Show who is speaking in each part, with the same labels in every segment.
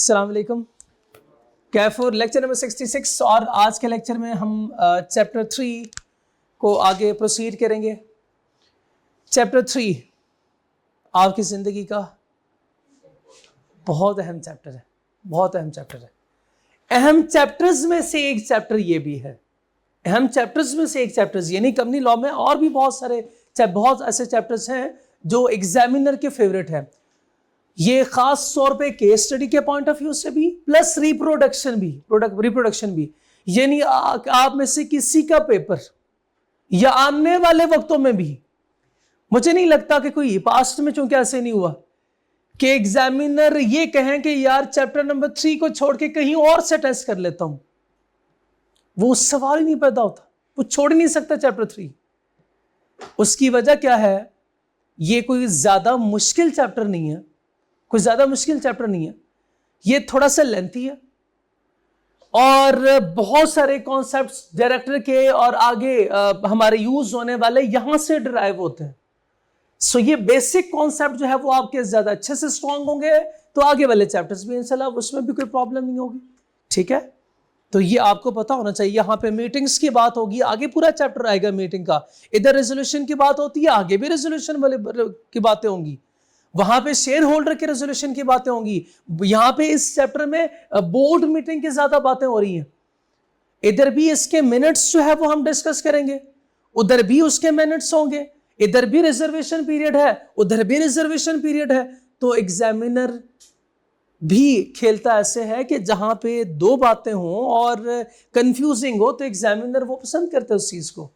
Speaker 1: अस्सलाम वालेकुम। कैफोर lecture number 66 और आज के लेक्चर में हम चैप्टर 3 को आगे प्रोसीड करेंगे। चैप्टर 3 आपकी ज़िंदगी का बहुत अहम चैप्टर है, बहुत अहम चैप्टर है। अहम चैप्टर्स में से एक चैप्टर ये भी है, अहम चैप्टर्स में से एक चैप्टर्स यानी कंपनी लॉ में और भी बहुत ऐसे चैप्टर्स हैं जो एग्जामिनर के फेवरेट हैं। ये खास तौर पे केस स्टडी के पॉइंट ऑफ व्यू से भी प्लस रिप्रोडक्शन भी यानी आप में से किसी का पेपर या आने वाले वक्तों में भी, मुझे नहीं लगता कि कोई पास्ट में चूंकि ऐसे नहीं हुआ कि एग्जामिनर ये कहें कि यार चैप्टर नंबर 3 को छोड़ के कहीं और से टेस्ट कर लेता हूं। वो सवाल ही नहीं पैदा होता, वो छोड़ नहीं सकता चैप्टर 3। उसकी वजह क्या है? ये कोई ज्यादा मुश्किल चैप्टर नहीं है, कोई ज्यादा मुश्किल चैप्टर नहीं है। ये थोड़ा सा लेंथी है और बहुत सारे कॉन्सेप्ट्स डायरेक्टर के और आगे हमारे यूज होने वाले यहां से डिराइव होते हैं। सो ये बेसिक कॉन्सेप्ट जो है वो आपके ज्यादा अच्छे से स्ट्रांग होंगे तो आगे वाले चैप्टर्स भी इंशाल्लाह उसमें भी कोई प्रॉब्लम नहीं होगी। ठीक है, तो ये आपको पता होना चाहिए। यहां पे मीटिंग्स की बात होगी, आगे पूरा चैप्टर आएगा मीटिंग का। इधर रेजोल्यूशन की बात होती है, आगे भी रेजोल्यूशन वाले की बातें होंगी। वहां पे शेयर होल्डर के रेजोल्यूशन की बातें होंगी। यहां पे इस चैप्टर में बोर्ड मीटिंग की ज्यादा बातें हो रही हैं। इधर भी इसके मिनट्स जो है वो हम डिस्कस करेंगे, उधर भी उसके मिनट्स होंगे। इधर भी रिजर्वेशन पीरियड है, उधर भी रिजर्वेशन पीरियड है। तो एग्जामिनर भी खेलता ऐसे है कि जहां पे दो बातें हों और कंफ्यूजिंग हो तो एग्जामिनर वो पसंद करते हैं उस चीज को।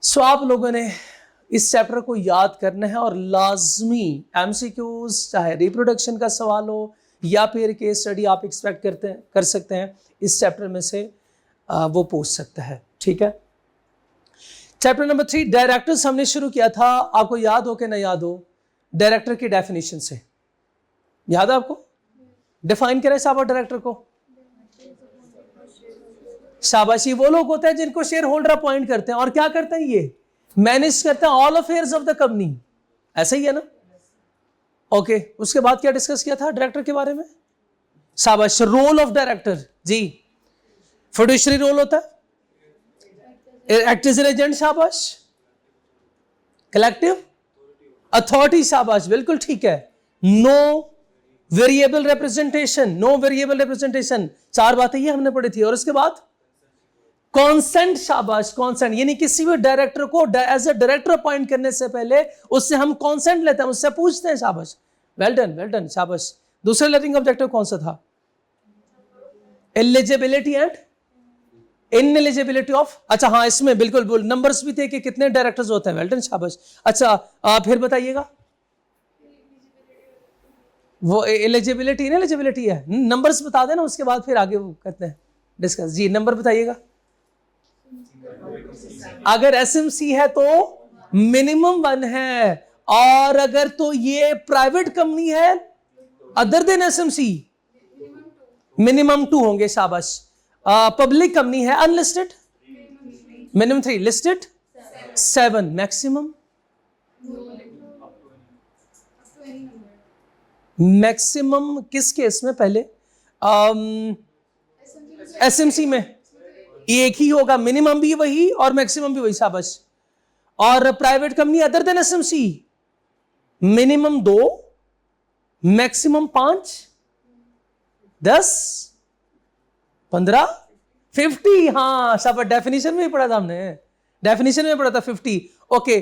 Speaker 1: सो आप लोगों ने इस चैप्टर को याद करना है और लाजमी एमसीक्यूज, चाहे रिप्रोडक्शन का सवाल हो या फिर केस स्टडी आप एक्सपेक्ट कर सकते हैं इस चैप्टर में से वो पूछ सकता है। ठीक है, चैप्टर नंबर 3 डायरेक्टर्स हमने शुरू किया था। आपको याद हो कि ना याद हो, डायरेक्टर की डेफिनेशन से याद है आपको? डिफाइन करें साहब डायरेक्टर को। शाबाशी, वो लोग होते हैं जिनको शेयर होल्डर अपॉइंट करते हैं और क्या करते हैं, ये मैनेज करते हैं all affairs of the company. ऐसा ही है ना? ओके, उसके बाद क्या डिस्कस किया था डायरेक्टर के बारे में? शाबाश, role of director ji. Fiduciary role होता है, एक्ट एज एजेंट, शाबाश। कलेक्टिव अथॉरिटी, शाबाश, बिल्कुल ठीक है। नो वेरिएबल रिप्रेजेंटेशन, चार बातें ये हमने पढ़ी थी। और उसके बाद कॉन्सेंट, शाबाश, कॉन्सेंट यानी किसी भी डायरेक्टर को एज अ डायरेक्टर अपॉइंट करने से पहले उससे हम कॉन्सेंट लेते हैं, उससे पूछते हैं। शाबाश, वेल डन, शाबाश। दूसरा लर्निंग ऑब्जेक्टिव कौन सा था? एलिजिबिलिटी एंड इनएलिजिबिलिटी ऑफ, अच्छा हाँ, इसमें बिल्कुल नंबर्स भी थे कि कितने डायरेक्टर्स होते हैं। वेल डन, शाबाश। अच्छा फिर बताइएगा, वो एलिजिबिलिटी इनएलिजिबिलिटी है, नंबर्स बता देना, उसके बाद फिर आगे वो करते हैं डिस्कस। जी, नंबर बताइएगा। अगर एसएमसी है तो मिनिमम 1 है, और अगर तो ये प्राइवेट कंपनी है अदर देन एसएमसी मिनिमम 2 होंगे। शाबाश। पब्लिक कंपनी है अनलिस्टेड मिनिमम 3, लिस्टेड 7, मैक्सिमम किस केस में? पहले एसएमसी में एक ही होगा, मिनिमम भी वही और मैक्सिमम भी वही। शाबाश। और private company other than SMC minimum 2, maximum 5, 10, 15, 50। हाँ शाबाश, डेफिनेशन में पढ़ा था हमने, डेफिनेशन में पढ़ा था 50। ओके,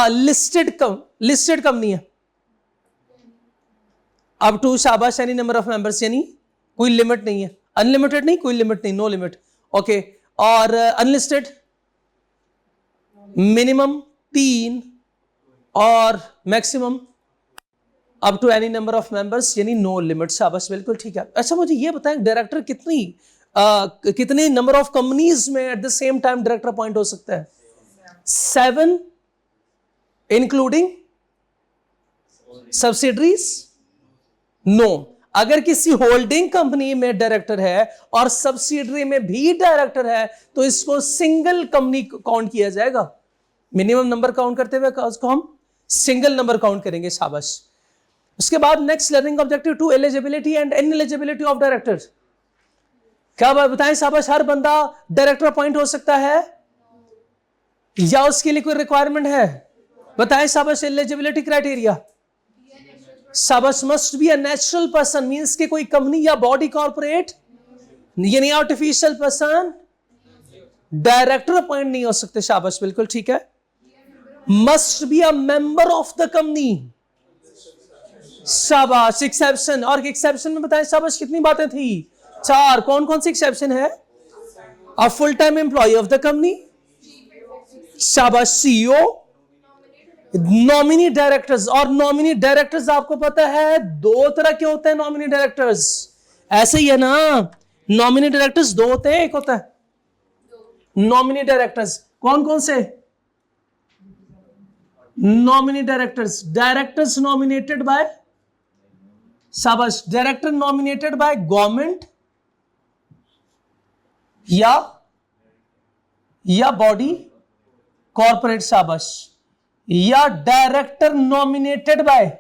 Speaker 1: लिस्टेड कंपनी है अप टू, शाबाश, एनी नंबर ऑफ मेंबर्स यानी कोई लिमिट नहीं है, अनलिमिटेड नहीं, कोई लिमिट नहीं, नो लिमिट। ओके, और अनलिस्टेड मिनिमम 3 और maximum up to any number of members यानी नो लिमिट। शाबाश, बिल्कुल ठीक है। अच्छा मुझे ये बताएं, डायरेक्टर कितनी नंबर ऑफ कंपनीज में at the same time director appoint हो सकता है? 7 इंक्लूडिंग सब्सिडरीज? नो। अगर किसी होल्डिंग कंपनी में डायरेक्टर है और सब्सिडरी में भी डायरेक्टर है तो इसको सिंगल कंपनी काउंट किया जाएगा। मिनिमम नंबर काउंट करते हुए उसको हम सिंगल नंबर काउंट करेंगे। शाबाश। उसके बाद next learning objective 2, eligibility and ineligibility of directors. क्या बताएं शाबाश, हर बंदा डायरेक्टर अपॉइंट हो सकता है या उसके लिए कोई रिक्वायरमेंट है? बताएं शाबाश, एलिजिबिलिटी क्राइटेरिया। शाबाश, must be a natural person, means के कोई कंपनी या बॉडी कॉर्पोरेट यानी आर्टिफिशियल पर्सन डायरेक्टर अपॉइंट नहीं हो सकते। शाबाश, बिल्कुल ठीक है। Must be a member of the company. शाबाश, एक्सेप्शन, और एक्सेप्शन में बताएं शाबाश कितनी बातें थी? 4। कौन कौन सी एक्सेप्शन है? A full time employee of the company, शाबाश, सीईओ, नॉमिनी डायरेक्टर्स। और नॉमिनी डायरेक्टर्स आपको पता है 2 तरह के होते हैं नॉमिनी डायरेक्टर्स, ऐसे ही है ना? नॉमिनी डायरेक्टर्स 2 होते हैं, एक होता है नॉमिनी डायरेक्टर्स। कौन कौन से nominee directors? Directors nominated by, शाबाश, डायरेक्टर नॉमिनेटेड बाय गवर्नमेंट या बॉडी कॉर्पोरेट, शाबाश, या director nominated by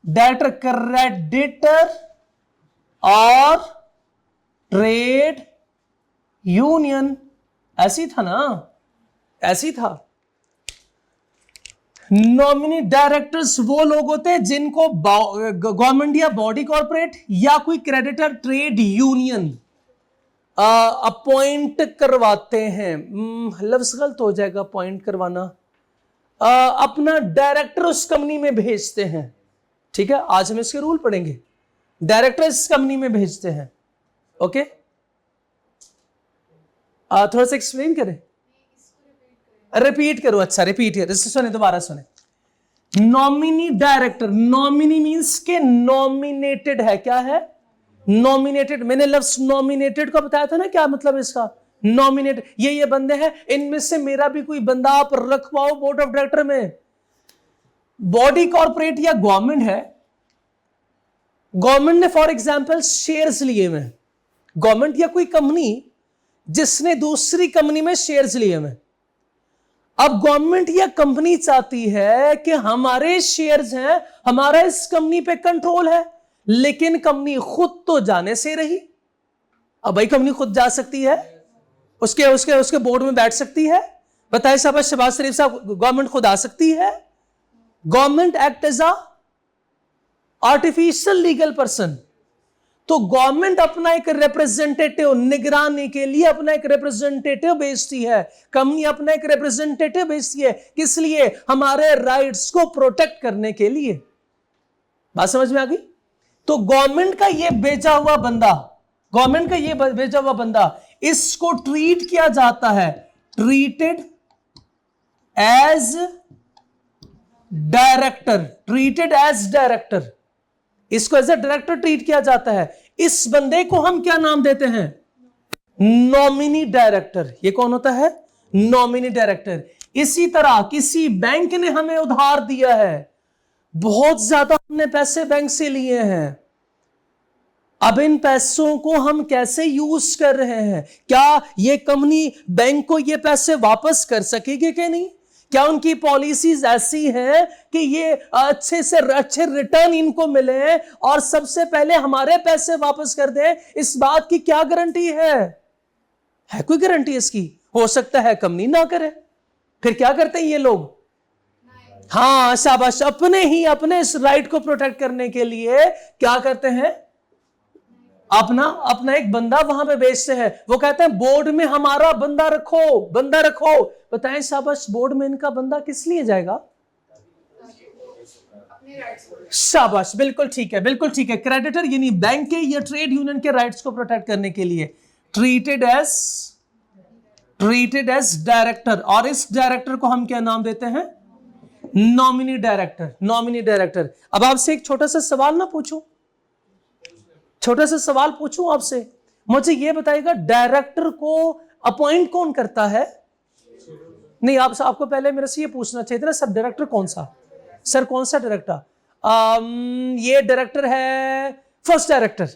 Speaker 1: director creditor और ट्रेड यूनियन। ऐसी था ना? ऐसी था। नॉमिनी डायरेक्टर्स वो लोग होते हैं जिनको गवर्नमेंट या बॉडी कॉर्पोरेट या कोई क्रेडिटर ट्रेड यूनियन अपॉइंट करवाते हैं। लफ्ज गलत हो जाएगा, अपॉइंट करवाना। अपना डायरेक्टर उस कंपनी में भेजते हैं। ठीक है, आज हम इसके रूल पढ़ेंगे। डायरेक्टर इस कंपनी में भेजते हैं। ओके, थोड़ा सा एक्सप्लेन करें, रिपीट करो। अच्छा, रिपीट करो, सुने, दोबारा सुने। नॉमिनी डायरेक्टर, नॉमिनी मींस के नॉमिनेटेड है। क्या है? नॉमिनेटेड। मैंने लफ्ज नॉमिनेटेड का बताया था ना, क्या मतलब इसका? नॉमिनेट, ये बंदे हैं, इनमें से मेरा भी कोई बंदा आप रखवाओ बोर्ड ऑफ डायरेक्टर में। बॉडी कॉर्पोरेट या गवर्नमेंट है, गवर्नमेंट ने फॉर एग्जांपल शेयर्स लिए हुए, गवर्नमेंट या कोई कंपनी जिसने दूसरी कंपनी में शेयर्स लिए हुए। अब गवर्नमेंट या कंपनी चाहती है कि हमारे शेयर्स हैं, हमारा इस कंपनी पे कंट्रोल है, लेकिन कंपनी खुद तो जाने से रही। अब भाई कंपनी खुद जा सकती है, उसके बोर्ड में बैठ सकती है। बताए साहब, शहबाज शरीफ साहब, गवर्नमेंट खुद आ सकती है। Government act as a artificial legal person. तो गवर्नमेंट अपना एक रिप्रेजेंटेटिव निगरानी के लिए अपना एक रिप्रेजेंटेटिव भेजती है, कंपनी अपना एक रिप्रेजेंटेटिव भेजती है। किस लिए? हमारे राइट्स को प्रोटेक्ट करने के लिए। बात समझ में आ गई? तो गवर्नमेंट का ये भेजा हुआ बंदा, इसको ट्रीट किया जाता है, ट्रीटेड एज डायरेक्टर, इसको एज ए डायरेक्टर ट्रीट किया जाता है। इस बंदे को हम क्या नाम देते हैं? Nominee director. ये कौन होता है? Nominee director. इसी तरह किसी बैंक ने हमें उधार दिया है, बहुत ज्यादा हमने पैसे बैंक से लिए हैं। अब इन पैसों को हम कैसे यूज कर रहे हैं? क्या ये कंपनी बैंक को ये पैसे वापस कर सकेगी कि नहीं? क्या उनकी पॉलिसीज ऐसी हैं कि ये अच्छे से अच्छे रिटर्न इनको मिले और सबसे पहले हमारे पैसे वापस कर दें? इस बात की क्या गारंटी है? कोई गारंटी इसकी? हो सकता है कंपनी ना करे। फिर क्या करते हैं ये लोग? हाँ शाबाश, अपने इस राइट को प्रोटेक्ट करने के लिए क्या करते हैं? अपना एक बंदा वहां पे भेजते हैं। वो कहते हैं बोर्ड में हमारा बंदा रखो। बताएं शाबाश, बोर्ड में इनका बंदा किस लिए जाएगा? शाबाश, बिल्कुल ठीक है। क्रेडिटर यानी बैंक के या ट्रेड यूनियन के राइट्स को प्रोटेक्ट करने के लिए ट्रीटेड एज डायरेक्टर। और इस डायरेक्टर को हम क्या नाम देते हैं? Nominee director. अब आपसे एक छोटा सा सवाल पूछूं आपसे। मुझे यह बताइएगा, डायरेक्टर को अपॉइंट कौन करता है? नहीं, आपको पहले मेरे से ये पूछना चाहिए था ना, सर डायरेक्टर कौन सा? सर कौन सा डायरेक्टर? ये डायरेक्टर है first director,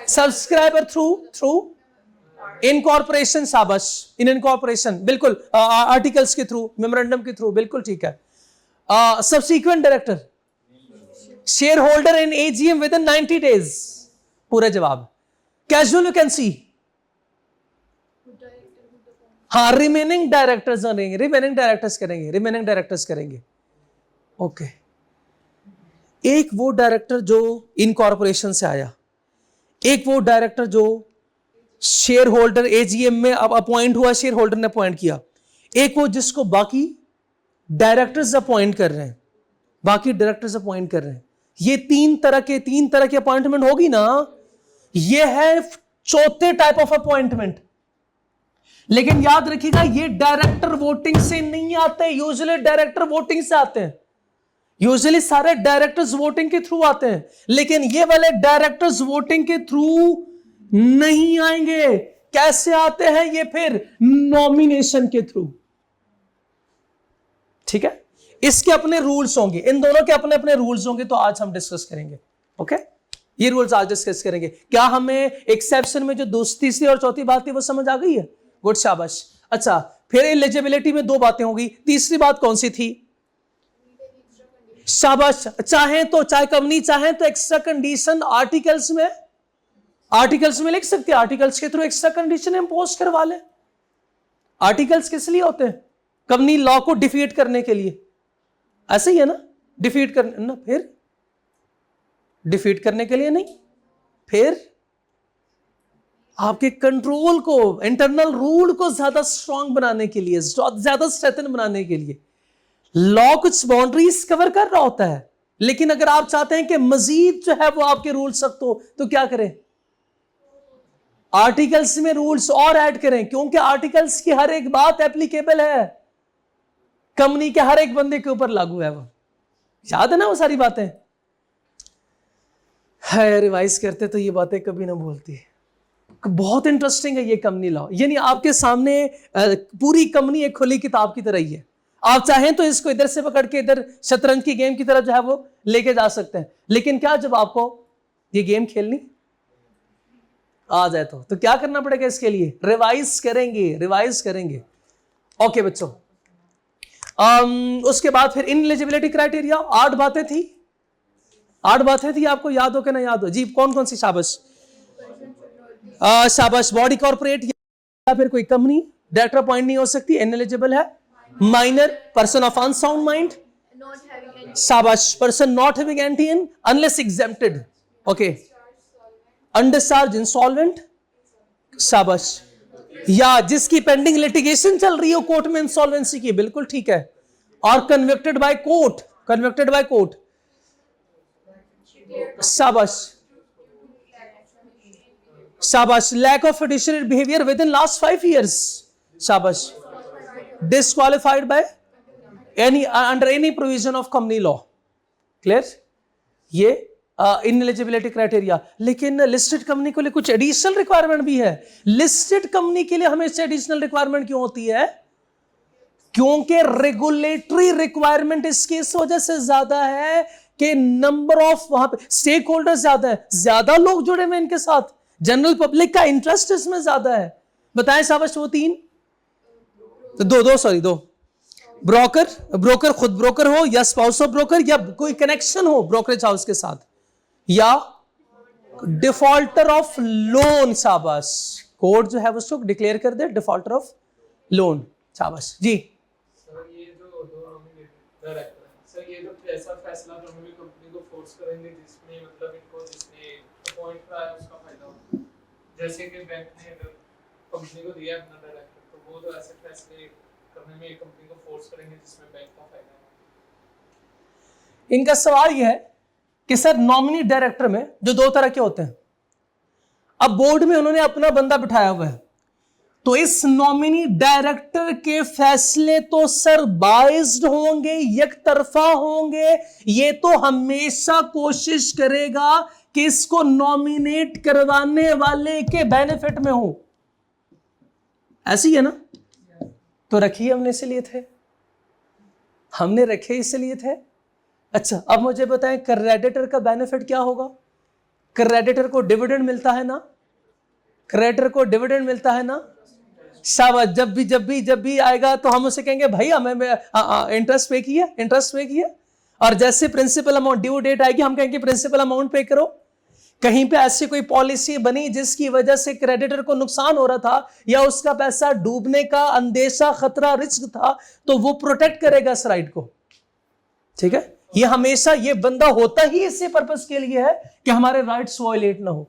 Speaker 1: subscriber through incorporation. शाबाश, इनकॉर्पोरेशन, बिल्कुल, आर्टिकल्स के थ्रू, मेमोरेंडम के थ्रू, बिल्कुल ठीक है। Subsequent director, share holder in AGM with in 90 days. पूरा जवाब. Casual you can see. हाँ, रिमेनिंग डायरेक्टर्स करेंगे, रिमेनिंग डायरेक्टर्स करेंगे. ओके. एक वो डायरेक्टर जो इनकॉर्पोरेशन से आया, एक वो डायरेक्टर जो शेयर होल्डर एजीएम में अब अपॉइंट हुआ, शेयर होल्डर ने अपॉइंट किया, एक वो जिसको बाकी डायरेक्टर्स अपॉइंट कर रहे हैं, ये तीन तरह की अपॉइंटमेंट होगी ना. ये है चौथे टाइप ऑफ अपॉइंटमेंट. लेकिन याद रखिएगा, ये डायरेक्टर वोटिंग से नहीं आते. यूजुअली डायरेक्टर वोटिंग से आते हैं, यूजुअली सारे डायरेक्टर्स वोटिंग के थ्रू आते हैं. लेकिन ये वाले डायरेक्टर्स वोटिंग के थ्रू नहीं आएंगे. कैसे आते हैं ये? फिर नॉमिनेशन के थ्रू. ठीक है, इसके अपने रूल्स होंगे, इन दोनों के अपने अपने रूल्स होंगे. तो आज हम डिस्कस करेंगे. ओके, ये रूल्स आज डिस्कस करेंगे. क्या हमें एक्सेप्शन में जो तीसरी और चौथी बात थी वो समझ आ गई है? गुड, शाबाश. अच्छा, फिर एलिजिबिलिटी में दो बातें होंगी. तीसरी बात कौन सी थी? शाबाश. चाहे कंपनी चाहे तो एक्स्ट्रा कंडीशन आर्टिकल्स में लिख सकते हैं. आर्टिकल्स के थ्रू एक्स्ट्रा कंडीशन इंपोज करवा ले. आर्टिकल्स किस लिए होते हैं? कंपनी लॉ को डिफीट करने के लिए. ऐसे ही है ना, डिफीट करने ना, फिर डिफीट करने के लिए नहीं, फिर आपके कंट्रोल को, इंटरनल रूल को ज्यादा स्ट्रांग बनाने के लिए, ज्यादा स्ट्रेंथन बनाने के लिए. लॉ कुछ बाउंड्रीज कवर कर रहा होता है, लेकिन अगर आप चाहते हैं कि मजीद जो है वो आपके रूल सख्त हो, तो क्या करें? आर्टिकल्स में रूल्स और ऐड करें, क्योंकि आर्टिकल्स की हर एक बात एप्लीकेबल है, कंपनी के हर एक बंदे के ऊपर लागू है. वो याद है ना वो सारी बातें? है, रिवाइज करते तो ये बातें कभी ना भूलती. बहुत इंटरेस्टिंग है ये कंपनी लॉ. यानी आपके सामने पूरी कंपनी एक खुली किताब की तरह ही है. आप चाहें तो इसको इधर से पकड़ के इधर शतरंज की गेम की तरफ जो है वो लेके जा सकते हैं. लेकिन क्या, जब आपको ये गेम खेलनी आ जाए तो क्या करना पड़ेगा? इसके लिए रिवाइज करेंगे. ओके बच्चों, उसके बाद फिर इनएलिजिबिलिटी क्राइटेरिया. 8 बातें थी. आपको याद हो कि ना याद हो? जी, कौन कौन सी? शाबाश. बॉडी कॉर्पोरेट या फिर कोई कंपनी डायरेक्टर अपॉइंट नहीं हो सकती, इनएलिजिबल है. Minor, person of unsound mind. शाबाश. Person not having anti in unless exempted. Okay. Undischarge, insolvent. शाबाश. या जिसकी पेंडिंग लिटिगेशन चल रही हो कोर्ट में इंसॉल्वेंसी की, बिल्कुल ठीक है. और कन्विक्टेड बाय कोर्ट. शाबाश. Lack of fiduciary behaviour within last 5 years. शाबाश. Disqualified by under any provision of company law. Clear? ये इनएलिजिबिलिटी क्राइटेरिया. लेकिन लिस्टेड कंपनी के लिए कुछ एडिशनल रिक्वायरमेंट भी है. लिस्टेड कंपनी के लिए हमेशा एडिशनल रिक्वायरमेंट क्यों होती है? क्योंकि रेगुलेटरी रिक्वायरमेंट इसकी इस वजह से ज्यादा है कि नंबर ऑफ वहां पे स्टेक होल्डर्स ज्यादा है, ज्यादा लोग जुड़े हुए इनके साथ, जनरल पब्लिक का इंटरेस्ट इसमें ज्यादा है. बताएं शाबाश. वो 3 दो ब्रोकर खुद ब्रोकर हो, या स्पाउस ऑफ ब्रोकर, या कोई कनेक्शन हो ब्रोकरेज हाउस के साथ, या डिफॉल्टर ऑफ लोन. शाबाश. कोर्ट जो है उसको डिक्लेयर कर दे डिफॉल्टर ऑफ लोन. शाबाश. जी,
Speaker 2: ये जो ऐसा फैसला जो हम कंपनी को फोर्स करेंगे जिसमें मतलब इनको जिसने अपॉइंट कराया उसका फायदा हो, जैसे कि बैंक ने अगर कंपनी को दिया अपना डायरेक्टर, तो वो तो ऐसे फैसले करने में कंपनी को फोर्स करेंगे जिसमें बैंक का फायदा हो.
Speaker 1: इनका सवाल यह है कि सर नॉमिनी डायरेक्टर में जो 2 तरह के होते हैं, अब बोर्ड में उन्होंने अपना बंदा बिठाया हुआ है, तो इस नॉमिनी डायरेक्टर के फैसले तो सर बाइज्ड होंगे, एक तरफा होंगे. ये तो हमेशा कोशिश करेगा कि इसको नॉमिनेट करवाने वाले के बेनिफिट में हो. ऐसी है ना? तो रखिए, हमने रखे इसलिए थे. अच्छा, अब मुझे बताएं क्रेडिटर का बेनिफिट क्या होगा? क्रेडिटर को डिविडेंड मिलता है ना. शाबाश. जब भी आएगा तो हम उसे कहेंगे भाई हमें इंटरेस्ट पे किया. और जैसे प्रिंसिपल अमाउंट ड्यू डेट आएगी हम कहेंगे प्रिंसिपल अमाउंट पे करो। कहीं पे ऐसी कोई पॉलिसी बनी जिसकी वजह से क्रेडिटर को नुकसान हो रहा था या उसका पैसा डूबने का अंदेशा, खतरा, रिस्क था, तो वो प्रोटेक्ट करेगा इस राइट को। ठीक है, ये हमेशा ये बंदा होता ही इसी पर्पस के लिए है कि हमारे राइट्स वायलेट ना हो।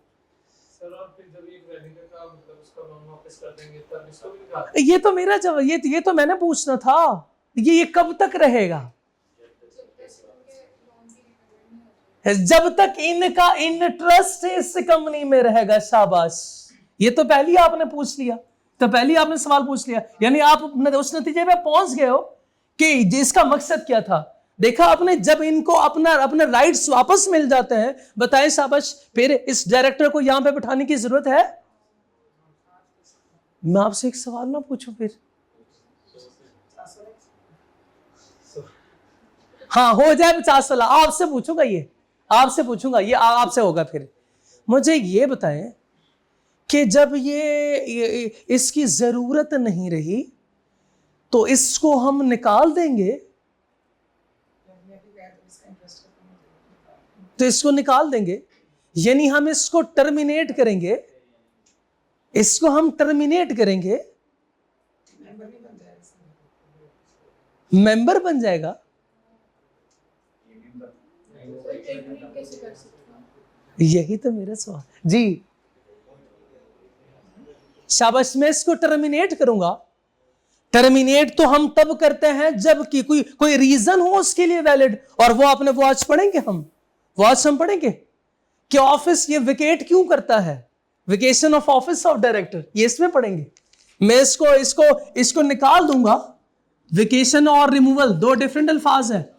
Speaker 2: सर और फिर जब ये क्रेडिटर का मतलब उसका लोन वापस कर देंगे तब इसको भी निकाल
Speaker 1: ये तो मेरा जवाब, ये तो मैंने पूछना था, ये कब तक रहेगा? जब तक इनका इंटरेस्ट इस कंपनी में रहेगा। शाबाश, ये तो पहले ही आपने पूछ लिया, तो पहले ही आपने सवाल पूछ लिया, यानी आप उस नतीजे पे पहुंच गए हो कि जिसका मकसद क्या था। देखा आपने, जब इनको अपने राइट्स वापस मिल जाते हैं, बताएं शाबाश, फिर इस डायरेक्टर को यहां पे बिठाने की जरूरत है? मैं आपसे एक सवाल ना पूछूं फिर? हाँ, हो जाए 50 वाला, आपसे पूछूंगा, ये आपसे पूछूंगा, ये आपसे होगा। फिर मुझे ये बताएं कि जब ये इसकी जरूरत नहीं रही तो इसको हम निकाल देंगे, तो इसको निकाल देंगे, यानी हम इसको टर्मिनेट करेंगे, इसको हम टर्मिनेट करेंगे, मेंबर बन जाएगा। यही तो मेरा सवाल जी। शाबाश, मैं इसको टर्मिनेट करूंगा। टर्मिनेट तो हम तब करते हैं जब कि कोई रीजन हो उसके लिए वैलिड, और वो आपने वो आज पढ़ेंगे, वो आज हम पढ़ेंगे कि ऑफिस ये विकेट क्यों करता है, vacation of office of director, ये इसमें पढ़ेंगे। मैं इसको निकाल दूंगा। वेकेशन और रिमूवल दो डिफरेंट अल्फाज है।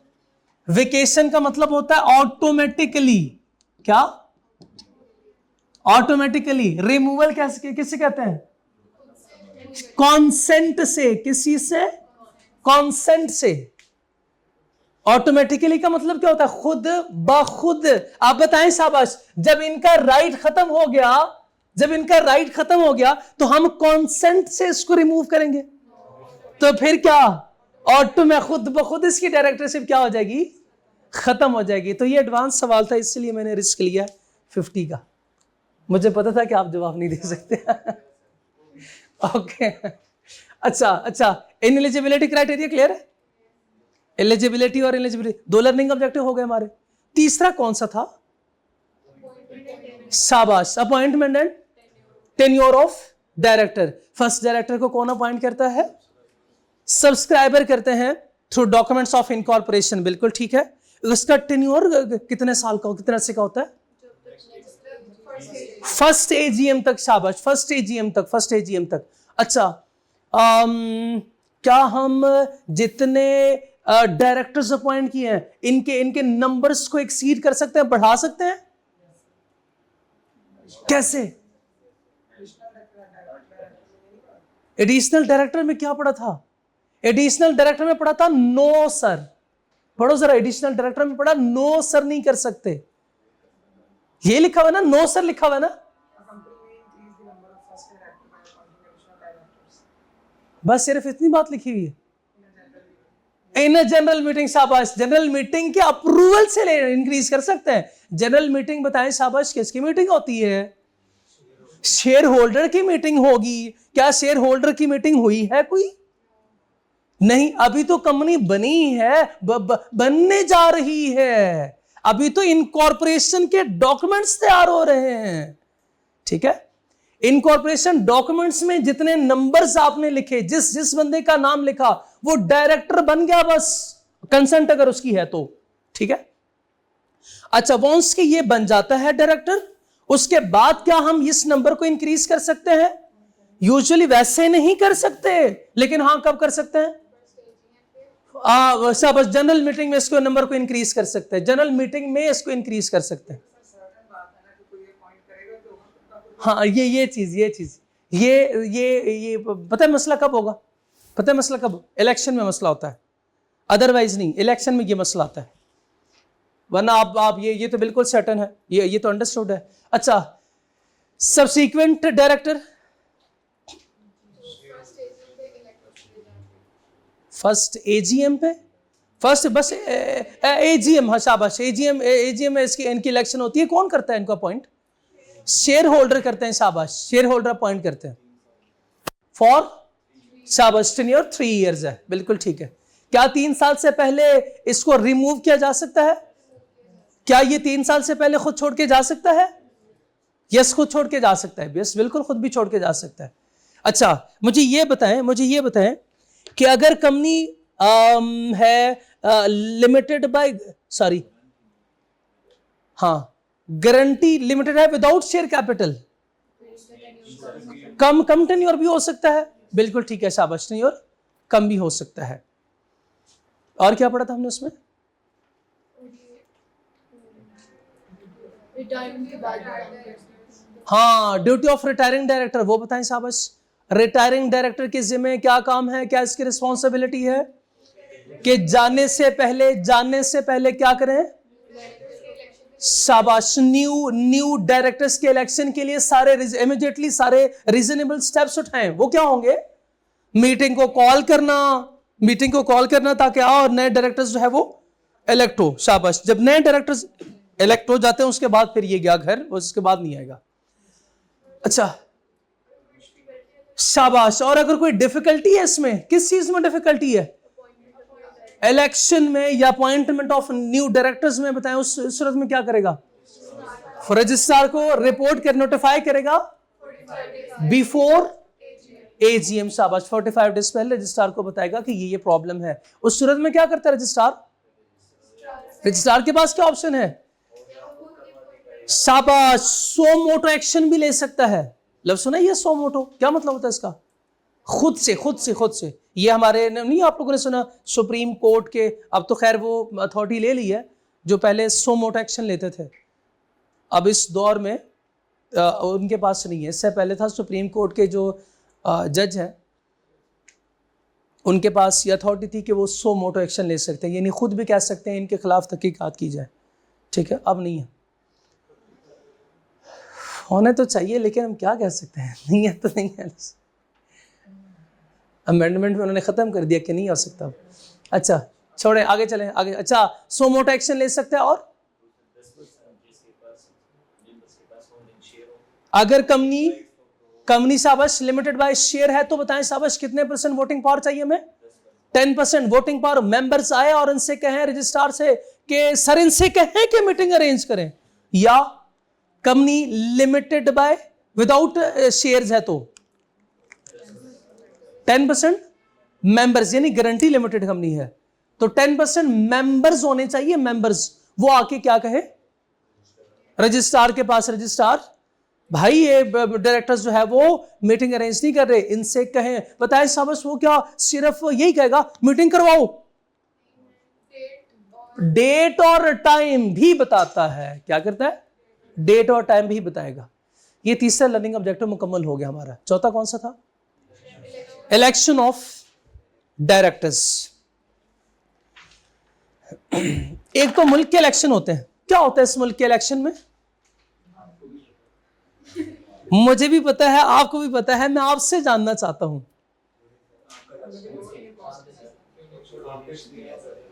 Speaker 1: वेकेशन का मतलब होता है ऑटोमेटिकली, क्या? ऑटोमेटिकली। रिमूवल किससे कहते हैं? कॉन्सेंट से। किसी से? कॉन्सेंट से। ऑटोमेटिकली का मतलब क्या होता है? खुद ब खुद। आप बताएं शाबाश, जब इनका राइट खत्म हो गया, तो हम कॉन्सेंट से इसको रिमूव करेंगे, तो फिर क्या? खुद ब खुद इसकी डायरेक्टरशिप क्या हो जाएगी? खत्म हो जाएगी। तो ये एडवांस सवाल था, इसलिए मैंने रिस्क लिया 50 का। मुझे पता था कि आप जवाब नहीं दे सकते। ओके, अच्छा, इनएलिजिबिलिटी क्राइटेरिया क्लियर है? एलिजिबिलिटी और इनएलिजिबिलिटी दो लर्निंग ऑब्जेक्टिव हो गए हमारे। तीसरा कौन सा था? शाबाश, appointment and tenure of director. First director को कौन अपॉइंट करता है? सब्सक्राइबर करते हैं थ्रू डॉक्यूमेंट्स ऑफ इनकॉर्पोरेशन। बिल्कुल ठीक है। उसका टेन्योर कितने साल का, कितने अर्से का होता है? फर्स्ट एजीएम तक। शाबाश, फर्स्ट एजीएम तक। अच्छा, क्या हम जितने डायरेक्टर्स अपॉइंट किए हैं इनके नंबर्स को एक्सीड कर सकते हैं, बढ़ा सकते हैं? कैसे? एडिशनल डायरेक्टर में क्या पढ़ा था? एडिशनल डायरेक्टर में पढ़ा था नो सर। पढ़ो जरा, एडिशनल डायरेक्टर में पढ़ा नो सर नहीं कर सकते। ये लिखा हुआ ना, नो सर लिखा हुआ ना। बस सिर्फ इतनी बात लिखी हुई है। इन अ जनरल मीटिंग। शाबाश, जनरल मीटिंग के अप्रूवल से इंक्रीज कर सकते हैं। जनरल मीटिंग बताएं शाबाश, किसकी मीटिंग होती है? शेयर होल्डर की मीटिंग होगी। क्या शेयर होल्डर की मीटिंग हुई है कोई? नहीं, अभी तो कंपनी बनी है, बनने जा रही है, अभी तो इनकॉर्पोरेशन के डॉक्यूमेंट्स तैयार हो रहे हैं। ठीक है, इनकॉर्पोरेशन डॉक्यूमेंट्स में जितने नंबर्स आपने लिखे, जिस बंदे का नाम लिखा, वो डायरेक्टर बन गया, बस कंसेंट अगर उसकी है तो। ठीक है, अच्छा, वंस के ये बन जाता है डायरेक्टर, उसके बाद क्या हम इस नंबर को इंक्रीज कर सकते हैं? यूजुअली वैसे नहीं कर सकते, लेकिन हां कब कर सकते हैं? बस जनरल मीटिंग में इसको नंबर को इंक्रीज कर सकते हैं। जनरल मीटिंग में इसको इंक्रीज कर सकते हैं। हाँ, ये चीज ये पता है मसला कब होगा? पता है मसला कब? इलेक्शन में मसला होता है, अदरवाइज नहीं। इलेक्शन में ये मसला आता है, वरना आप ये तो बिल्कुल सर्टेन है, ये तो अंडरस्टूड है। अच्छा, सब्सीक्वेंट डायरेक्टर फर्स्ट एजीएम पे फर्स्ट बस एजीएम, हाँ शाबाश, एजीएम में इसकी इनकी इलेक्शन होती है। कौन करता है इनको अपॉइंट? शेयर होल्डर करते हैं, शाबाश, शेयर होल्डर अपॉइंट करते हैं फॉर, शाबाश, टेन्योर 3 इयर्स है, बिल्कुल ठीक है। क्या 3 साल से पहले इसको रिमूव किया जा सकता है? क्या ये 3 साल से पहले खुद छोड़ के जा सकता है? यस, खुद छोड़ के जा सकता है, यस बिल्कुल खुद भी छोड़ के जा सकता है। अच्छा, मुझे ये बताएं कि अगर कंपनी है लिमिटेड बाय, सॉरी, हाँ, गारंटी लिमिटेड है विदाउट शेयर कैपिटल, कम टेन्योर भी हो सकता है, बिल्कुल ठीक है, शाबाश, टेन्योर कम भी हो सकता है। और क्या पढ़ा था हमने उसमें? हाँ, ड्यूटी ऑफ रिटायरिंग डायरेक्टर, वो बताएं शाबाश। रिटायरिंग डायरेक्टर के जिम्मे क्या काम है, क्या इसकी रिस्पॉन्सिबिलिटी है? कि जाने से पहले क्या करें? शाबाश, न्यू डायरेक्टर्स के इलेक्शन के लिए सारे इमीडिएटली सारे रीजनेबल स्टेप्स उठाएं। वो क्या होंगे? मीटिंग को कॉल करना ताकि और नए डायरेक्टर्स जो है वो इलेक्ट हो, शाबाश। जब नए डायरेक्टर्स इलेक्ट हो जाते हैं उसके बाद फिर ये गया घर, उसके बाद नहीं आएगा। अच्छा, शाबाश। और अगर कोई डिफिकल्टी है इसमें, किस चीज में डिफिकल्टी है? इलेक्शन में या अपॉइंटमेंट ऑफ न्यू डायरेक्टर्स में, बताएं उस सूरत में क्या करेगा? रजिस्ट्रार को रिपोर्ट कर नोटिफाई करेगा बिफोर एजीएम, शाबाश, 45 डेज पहले रजिस्ट्रार को बताएगा कि ये प्रॉब्लम है। उस सूरत में क्या करता है रजिस्ट्रार के पास क्या ऑप्शन है? शाबाश, सो मोटो एक्शन भी ले सकता है। लफ्ज सुना ये सो मोटो, क्या मतलब होता है इसका? खुद से। ये हमारे नहीं, आप लोगों ने सुना सुप्रीम कोर्ट के, अब तो खैर वो अथॉरिटी ले ली है, जो पहले सो मोटो एक्शन लेते थे, अब इस दौर में उनके पास नहीं है। इससे पहले था सुप्रीम कोर्ट के जो जज हैं उनके पास ये अथॉरिटी थी कि वो सो मोटो एक्शन ले सकते हैं, यानी खुद भी कह सकते हैं इनके खिलाफ तहकीकात की जाए, ठीक है। अब नहीं है, होने तो चाहिए लेकिन हम क्या कह सकते हैं, नहीं है तो नहीं है। अमेंडमेंट में उन्होंने खत्म कर दिया कि नहीं हो सकता। अच्छा छोड़े, आगे चलें आगे। अच्छा, सो मोटो एक्शन ले सकते हैं। और अगर कंपनी शाबाश लिमिटेड बाय शेयर है तो बताएं शाबाश कितने % वोटिंग पावर चाहिए हमें? 10% वोटिंग पावर। मेंबर्स आए और इनसे कहें रजिस्ट्रार से कि सर इनसे कहें कि मीटिंग अरेंज करें, या company limited by without shares है तो 10% मेंबर्स, यानी गारंटी लिमिटेड कंपनी है तो 10% मेंबर्स होने चाहिए। मेंबर्स वो आके क्या कहे रजिस्ट्रार के पास, रजिस्ट्रार भाई ये डायरेक्टर्स जो है वो मीटिंग अरेंज नहीं कर रहे, इनसे कहें। बताएं शाबाश, वो क्या सिर्फ यही कहेगा मीटिंग करवाओ? डेट और टाइम भी बताता है। क्या करता है? डेट और टाइम भी बताएगा। ये तीसरा लर्निंग ऑब्जेक्टिव मुकम्मल हो गया हमारा। चौथा कौन सा था? Election of directors. एक तो मुल्क के इलेक्शन होते हैं। क्या होता है इस मुल्क के इलेक्शन में? मुझे भी पता है, आपको भी पता है, मैं आपसे जानना चाहता हूं।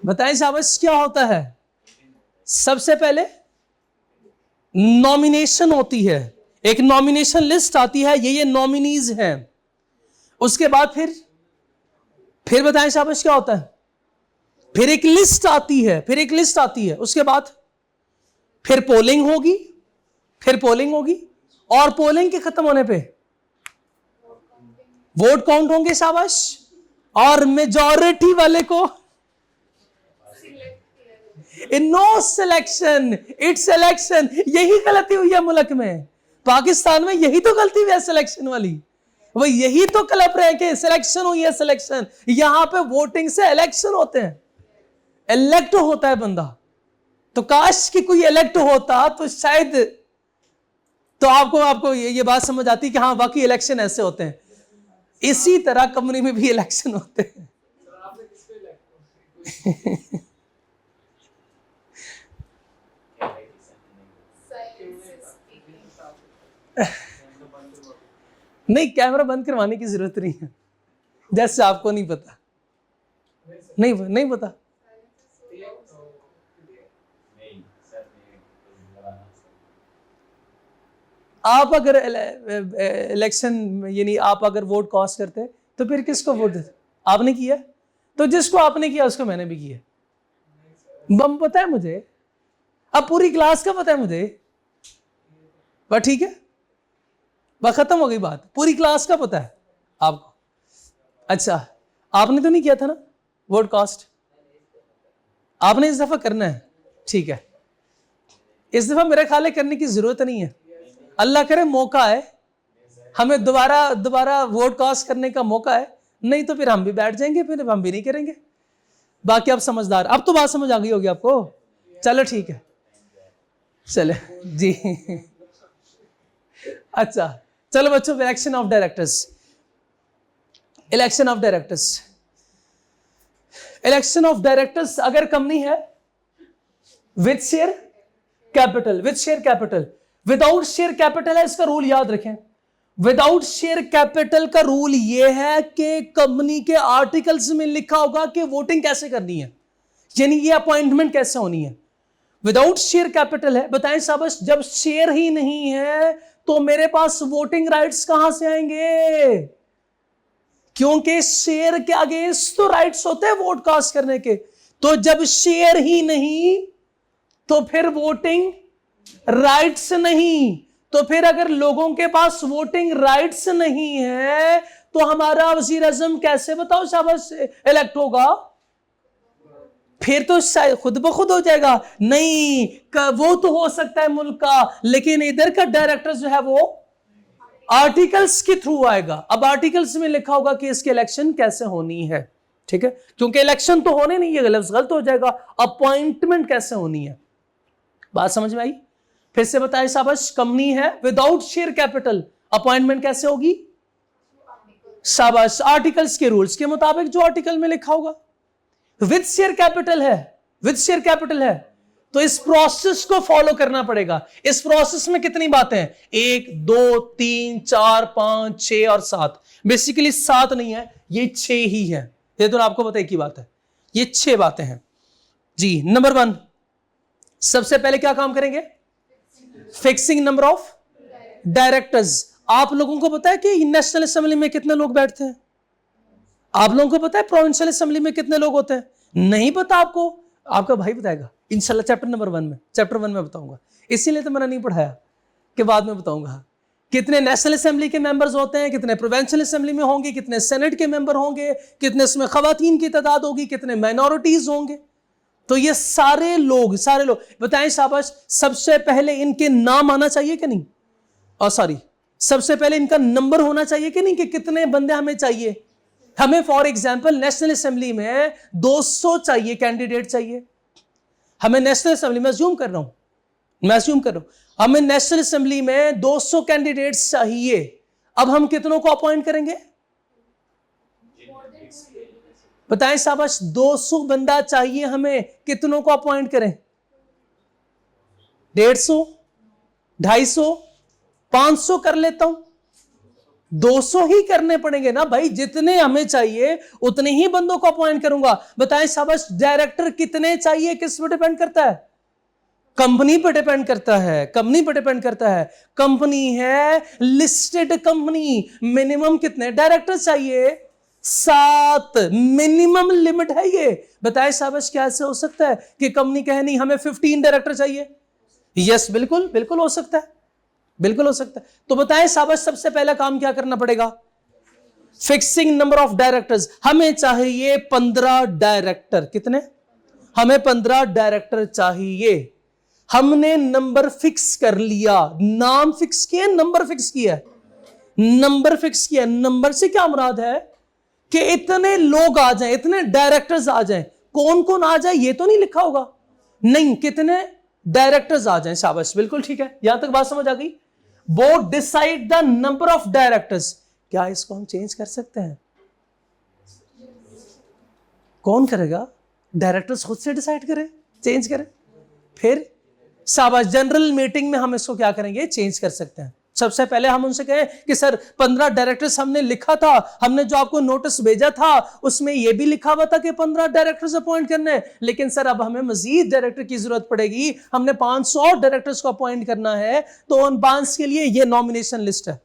Speaker 1: बताएं शाबाश, क्या होता है? सबसे पहले नॉमिनेशन होती है, एक नॉमिनेशन लिस्ट आती है, ये नॉमिनीज हैं। उसके बाद फिर बताएं शाबाश क्या होता है? फिर एक लिस्ट आती है, उसके बाद फिर पोलिंग होगी, और पोलिंग के खत्म होने पे वोट काउंट होंगे शाबाश, और मेजॉरिटी वाले को नो सिलेक्शन, इट्स इलेक्शन। यही गलती हुई है मुल्क में, पाकिस्तान में यही तो गलती हुई है सिलेक्शन वाली। वो यही तो कलप रहे कि सिलेक्शन हुई है, सिलेक्शन। यहां पे वोटिंग से इलेक्शन होते हैं, इलेक्ट होता है बंदा। तो काश कि कोई इलेक्ट होता तो शायद तो आपको ये बात समझ आती कि हाँ बाकी इलेक्शन ऐसे होते हैं। इसी तरह कंपनी में भी इलेक्शन होते हैं। नहीं, कैमरा बंद करवाने की जरूरत नहीं है, जैसे आपको नहीं पता, नहीं पता। आप अगर इलेक्शन यानी आप अगर वोट कास्ट करते तो फिर किसको वोट देते? आपने किया, तो जिसको आपने किया उसको मैंने भी किया। बम पता है मुझे, अब पूरी क्लास का पता है मुझे, बस ठीक है, बस खत्म हो गई बात, पूरी क्लास का पता है आपको। अच्छा, आपने तो नहीं किया था ना वोट कास्ट? आपने इस दफा करना है, ठीक है। इस दफा मेरे ख्याल है करने की जरूरत नहीं है, अल्लाह करे मौका है हमें दोबारा वोट कास्ट करने का मौका है, नहीं तो फिर हम भी बैठ जाएंगे, फिर हम भी नहीं करेंगे। बाकी आप समझदार, अब तो बात समझ आ गई होगी आपको, चलो ठीक है, चले जी। अच्छा चलो बच्चों, election of directors. Election of directors, election of directors अगर कंपनी है with share capital, with share capital, without share capital है, इसका रूल याद रखें। विदाउट शेयर कैपिटल का रूल यह है कि कंपनी के आर्टिकल्स में लिखा होगा कि वोटिंग कैसे करनी है, यानी ये अपॉइंटमेंट कैसे होनी है। विदाउट शेयर कैपिटल है, बताएं साहब, जब शेयर ही नहीं है तो मेरे पास वोटिंग राइट्स कहां से आएंगे? क्योंकि शेयर के अगेंस्ट तो राइट्स होते हैं वोट कास्ट करने के, तो जब शेयर ही नहीं तो फिर वोटिंग राइट्स नहीं, तो फिर अगर लोगों के पास वोटिंग राइट्स नहीं है तो हमारा वजीर आजम कैसे बताओ शाबाश इलेक्ट होगा? फिर तो शायद खुद ब खुद हो जाएगा, नहीं वो तो हो सकता है मुल्क का, लेकिन इधर का डायरेक्टर जो है वो आर्टिकल्स के थ्रू आएगा। अब आर्टिकल्स में लिखा होगा कि इसकी इलेक्शन कैसे होनी है, ठीक है, क्योंकि इलेक्शन तो होने नहीं है, गलत हो जाएगा, अपॉइंटमेंट कैसे होनी है। बात समझ में आई? फिर से बताए शाबाश, कंपनी है विदाउट शेयर कैपिटल, अपॉइंटमेंट कैसे होगी? शाबाश, आर्टिकल्स के रूल्स के मुताबिक, जो आर्टिकल में लिखा होगा। विद शेयर कैपिटल है, विद शेयर कैपिटल है तो इस प्रोसेस को फॉलो करना पड़ेगा। इस प्रोसेस में कितनी बातें हैं? 1 2 3 4 5 6 और 7, बेसिकली 7 नहीं है, ये 6 ही है। ये तो आपको पता है की बात है, ये 6 बातें हैं जी। नंबर 1, सबसे पहले क्या काम करेंगे? Fixing number of directors. आप लोगों को पता है कि नेशनल असेंबली में कितने लोग बैठते हैं? आप लोगों को पता है प्रोविंशियल असेंबली में कितने लोग होते हैं? नहीं पता आपको? आपका भाई बताएगा इंशाल्लाह चैप्टर नंबर 1 में, चैप्टर 1 में बताऊंगा, इसीलिए तो मैंने नहीं पढ़ाया कि बाद में बताऊंगा। कितने नेशनल असेंबली के मेंबर्स होते हैं, कितने प्रोविंशियल असेंबली में होंगे, कितने सेनेट के मेंबर होंगे, कितने इसमें खवातीन की तादाद होगी, कितने माइनॉरिटीज होंगे। तो ये सारे लोग बताएं शाबाश, सबसे पहले इनके नाम आना चाहिए कि नहीं? और सॉरी, सबसे पहले इनका नंबर होना चाहिए कि नहीं, कि कितने बंदे हमें चाहिए। हमें फॉर एग्जांपल नेशनल असेंबली में 200 चाहिए, कैंडिडेट चाहिए। हमें नेशनल असेंबली में अज्यूम कर रहा हूं, हमें नेशनल असेंबली में 200 कैंडिडेट्स चाहिए। अब हम कितनों को अपॉइंट करेंगे? बताएं शाबाश, 200 बंदा चाहिए हमें, कितनों को अपॉइंट करें? 150, 250, 500 कर लेता हूं, 200 ही करने पड़ेंगे ना भाई, जितने हमें चाहिए उतने ही बंदों को अपॉइंट करूंगा। बताएं शाबाश, डायरेक्टर कितने चाहिए किस पर डिपेंड करता है? कंपनी पर डिपेंड करता है, कंपनी पर डिपेंड करता है। कंपनी है लिस्टेड कंपनी, मिनिमम कितने डायरेक्टर चाहिए? 7 मिनिमम लिमिट है ये। बताएं शाबाश, क्या ऐसे हो सकता है कि कंपनी कहे नहीं हमें 15 डायरेक्टर चाहिए? यस, बिल्कुल हो सकता है, बिल्कुल हो सकता है। तो बताएं शाबाश, सबसे पहला काम क्या करना पड़ेगा? Fixing number of directors. हमें चाहिए 15 डायरेक्टर। कितने? हमें 15 डायरेक्टर चाहिए। हमने नंबर फिक्स कर लिया, नाम फिक्स किया, नंबर फिक्स किया, नंबर फिक्स किया। नंबर से क्या मुराद है कि इतने लोग आ जाएं, इतने डायरेक्टर्स आ जाएं। कौन कौन आ जाए ये तो नहीं लिखा होगा, नहीं, कितने डायरेक्टर्स आ जाएं। शाबाश, बिल्कुल ठीक है, यहां तक बात समझ आ गई। Board decide the number of directors. क्या इसको हम चेंज कर सकते हैं? कौन करेगा? डायरेक्टर्स खुद से डिसाइड करें, चेंज करें। फिर शाबाश, जनरल मीटिंग में हम इसको क्या करेंगे? चेंज कर सकते हैं। सबसे पहले हम उनसे कहें कि सर 15 डायरेक्टर्स हमने लिखा था, हमने जो आपको नोटिस भेजा था उसमें यह भी लिखा हुआ था कि 15 डायरेक्टर्स अपॉइंट करने हैं, लेकिन सर अब हमें मजीद डायरेक्टर की जरूरत पड़ेगी, हमने 500 डायरेक्टर्स को अपॉइंट करना है, तो उन 5 के लिए यह नॉमिनेशन लिस्ट है।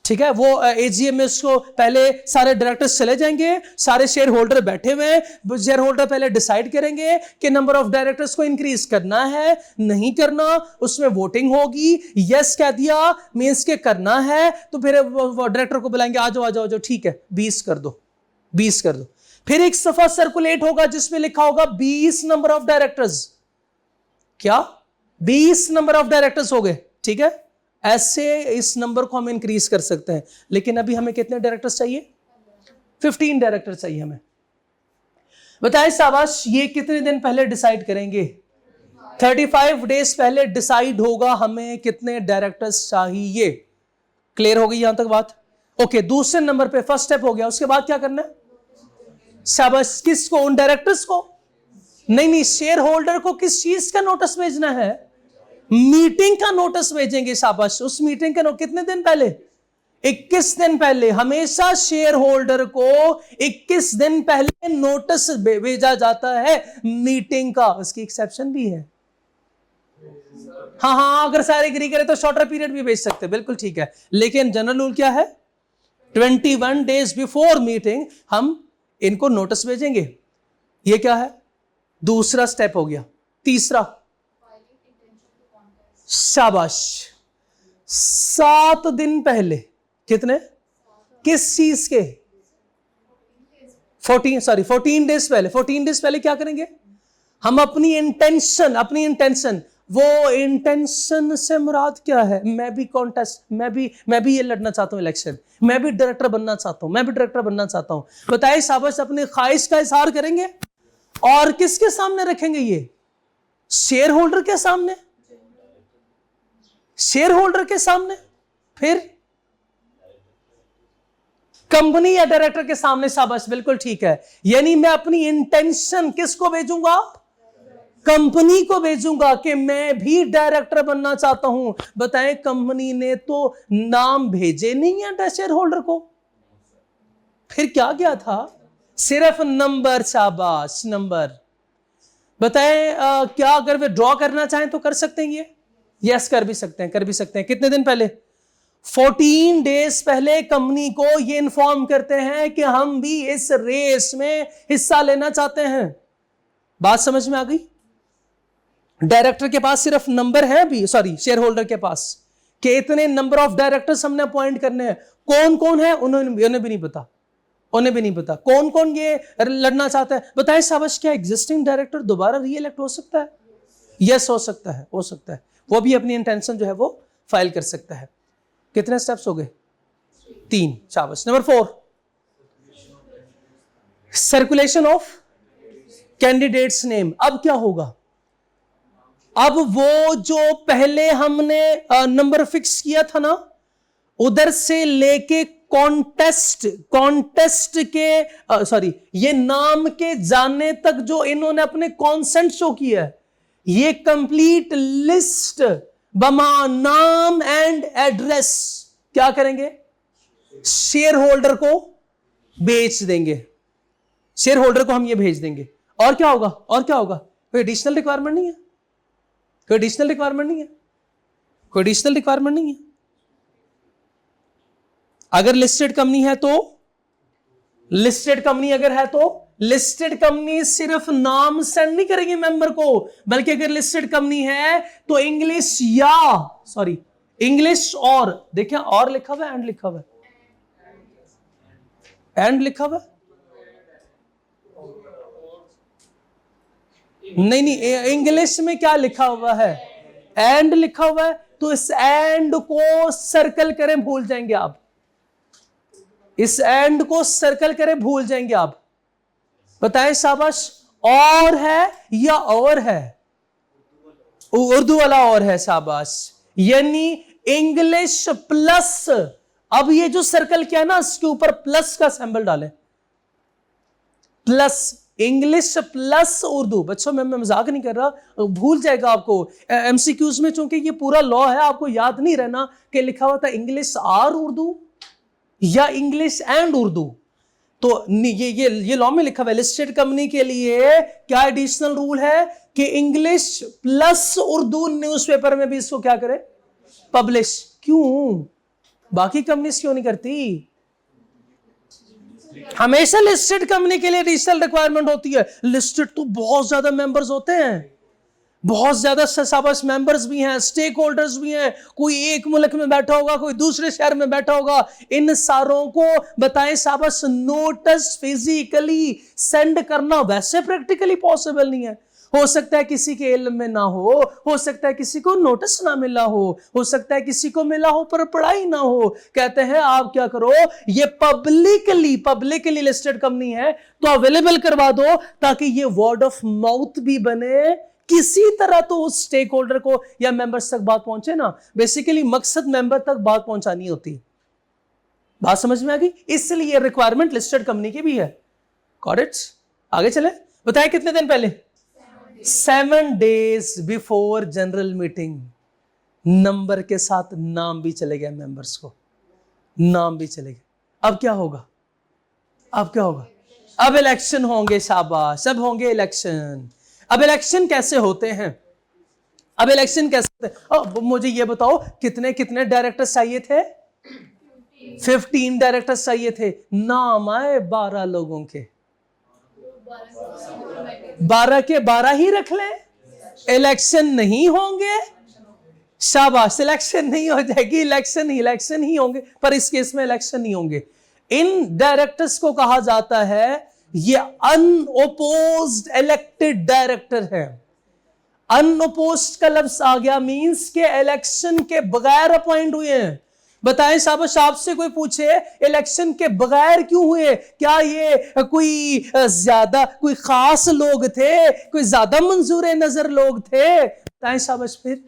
Speaker 1: ठीक है, वो एजीएम में उसको पहले सारे डायरेक्टर्स चले जाएंगे, सारे शेयर होल्डर बैठे हुए हैं, शेयर होल्डर पहले डिसाइड करेंगे कि नंबर ऑफ डायरेक्टर्स को इंक्रीज करना है नहीं करना, उसमें वोटिंग होगी, यस कह दिया मींस के करना है, तो फिर वो डायरेक्टर को बुलाएंगे, आ जाओ आ जाओ, ठीक है 20 कर दो, 20 कर दो। फिर एक सफा सर्कुलेट होगा जिसमें लिखा होगा 20 नंबर ऑफ डायरेक्टर्स, क्या 20 नंबर ऑफ डायरेक्टर्स हो गए। ठीक है, ऐसे इस नंबर को हम इंक्रीज कर सकते हैं, लेकिन अभी हमें कितने डायरेक्टर्स चाहिए? 15 डायरेक्टर चाहिए हमें। बताएं शाबाश, ये कितने दिन पहले डिसाइड करेंगे? 35 डेज पहले डिसाइड होगा हमें कितने डायरेक्टर्स चाहिए। क्लियर हो गई यहां तक बात? ओके, दूसरे नंबर पे फर्स्ट स्टेप हो गया, उसके बाद क्या करना है? शाबाश, किसको? उन डायरेक्टर्स को नहीं, शेयर होल्डर को किस चीज का नोटिस भेजना है? मीटिंग का नोटिस भेजेंगे। शाबाश, उस मीटिंग का कितने दिन पहले? 21 दिन पहले। हमेशा शेयर होल्डर को 21 दिन पहले नोटिस भेजा जाता है मीटिंग का। उसकी एक्सेप्शन भी है, हाँ, अगर सारे एग्री करें तो शॉर्टर पीरियड भी भेज सकते हैं, बिल्कुल ठीक है, लेकिन जनरल रूल क्या है? 21 डेज बिफोर मीटिंग हम इनको नोटिस भेजेंगे। ये क्या है? दूसरा स्टेप हो गया। तीसरा, शाबाश, 7 दिन पहले। कितने? किस चीज के? 14 डेज पहले। 14 डेज पहले क्या करेंगे हम? अपनी इंटेंशन, वो इंटेंशन से मुराद क्या है? मैं भी कॉन्टेस्ट, मैं भी ये लड़ना चाहता हूं इलेक्शन, मैं भी डायरेक्टर बनना चाहता हूं, बताइए शाबाश, अपनी ख्वाहिश का इजहार करेंगे और किसके सामने रखेंगे? ये शेयर होल्डर के सामने, शेयर होल्डर के सामने, फिर कंपनी या डायरेक्टर के सामने। शाबाश, बिल्कुल ठीक है, यानी मैं अपनी इंटेंशन किसको भेजूंगा? कंपनी को भेजूंगा कि मैं भी डायरेक्टर बनना चाहता हूं। बताएं, कंपनी ने तो नाम भेजे नहीं है शेयर होल्डर को, फिर क्या गया था? सिर्फ नंबर। शाबाश, नंबर। बताएं क्या अगर वे ड्रॉ करना चाहें तो कर सकते हैं? ये यस, कर भी सकते हैं। कितने दिन पहले? 14 डेज पहले कंपनी को ये इन्फॉर्म करते हैं कि हम भी इस रेस में हिस्सा लेना चाहते हैं। बात समझ में आ गई? डायरेक्टर के पास सिर्फ नंबर है अभी, शेयर होल्डर के पास कि इतने नंबर ऑफ डायरेक्टर्स हमने अपॉइंट करने हैं। कौन कौन है उन्हें भी नहीं पता कौन कौन ये लड़ना चाहता है। बताएं शाबाश, क्या एग्जिस्टिंग डायरेक्टर दोबारा री इलेक्ट हो सकता है? यस, हो सकता है। वो भी अपनी इंटेंशन जो है वो फाइल कर सकता है। कितने स्टेप्स हो गए? 3। शाबाश। Number 4, circulation of candidates name. अब क्या होगा? अब वो जो पहले हमने नंबर फिक्स किया था ना, उधर से लेके कॉन्टेस्ट के ये नाम के जाने तक जो इन्होंने अपने कॉन्सेंट शो किया है, ये कंप्लीट लिस्ट बमा नाम एंड एड्रेस क्या करेंगे? शेयर होल्डर को बेच देंगे। शेयर होल्डर को हम ये भेज देंगे। और क्या होगा? कोई एडिशनल रिक्वायरमेंट नहीं है। अगर लिस्टेड कंपनी है तो लिस्टेड कंपनी सिर्फ नाम सेंड नहीं करेगी मेंबर को, बल्कि अगर लिस्टेड कंपनी है तो इंग्लिश और देखिए, और लिखा हुआ है, एंड लिखा हुआ है, नहीं, इंग्लिश में क्या लिखा हुआ है? एंड लिखा हुआ है। तो इस एंड को सर्कल करें, भूल जाएंगे आप। इस एंड को सर्कल करें, भूल जाएंगे आप। बताएं शाबाश, और है या और है? उर्दू वाला और है। शाबाश, यानी इंग्लिश प्लस। अब ये जो सर्कल किया ना, इसके ऊपर प्लस का सिंबल डालें। Plus English plus Urdu. बच्चों मैं मजाक नहीं कर रहा, भूल जाएगा आपको एमसीक्यूज में, चूंकि ये पूरा लॉ है, आपको याद नहीं रहना कि लिखा हुआ था इंग्लिश और उर्दू या इंग्लिश एंड उर्दू। तो ये लॉ में लिखा हुआ है लिस्टेड कंपनी के लिए क्या एडिशनल रूल है कि इंग्लिश प्लस उर्दू न्यूज़पेपर में भी इसको क्या करे, पब्लिश। क्यों? बाकी कंपनीज क्यों नहीं करती? हमेशा लिस्टेड कंपनी के लिए एडिशनल रिक्वायरमेंट होती है। लिस्टेड तो बहुत ज्यादा मेंबर्स होते हैं, बहुत ज्यादा शाबाश मेंबर्स भी हैं, स्टेक होल्डर्स भी हैं, कोई एक मुल्क में बैठा होगा, कोई दूसरे शहर में बैठा होगा। इन सारों को बताएं शाबाश, नोटिस फिजिकली सेंड करना वैसे प्रैक्टिकली पॉसिबल नहीं है। हो सकता है किसी के इल्म में ना हो सकता है किसी को नोटिस ना मिला हो सकता है किसी को मिला हो पर पढ़ाई ना हो। कहते हैं आप क्या करो, ये पब्लिकली लिस्टेड कंपनी है तो अवेलेबल करवा दो, ताकि ये वर्ड ऑफ माउथ भी बने, किसी तरह तो उस स्टेक होल्डर को या मेंबर्स तक बात पहुंचे ना। बेसिकली मकसद मेंबर तक बात पहुंचानी होती है। बात समझ में आ गई? इसलिए रिक्वायरमेंट लिस्टेड कंपनी की भी है। Got it? आगे चले, बताए कितने दिन पहले? 7 days before general meeting number के साथ नाम भी चले गए, मेंबर्स को नाम भी चले गए। अब क्या होगा? अब इलेक्शन होंगे, शाबाश, अब होंगे इलेक्शन। अब इलेक्शन कैसे होते हैं? अब मुझे ये बताओ, कितने डायरेक्टर्स चाहिए थे? 15 डायरेक्टर्स चाहिए थे। नाम आए 12 लोगों के, 12 के 12 ही रख ले। इलेक्शन नहीं होंगे, शाबाश, इलेक्शन नहीं हो जाएगी, इलेक्शन ही होंगे, पर इस केस में इलेक्शन नहीं होंगे। इन डायरेक्टर्स को कहा जाता है ये अनओपोज्ड इलेक्टेड डायरेक्टर है। अनओपोज्ड का लफ्ज आ गया मींस के इलेक्शन के बगैर अपॉइंट हुए हैं। बताएं शाबाश, आपसे कोई पूछे इलेक्शन के बगैर क्यों हुए, क्या ये कोई खास लोग थे, कोई ज्यादा मंजूर नजर लोग थे? बताएं शाबाश, फिर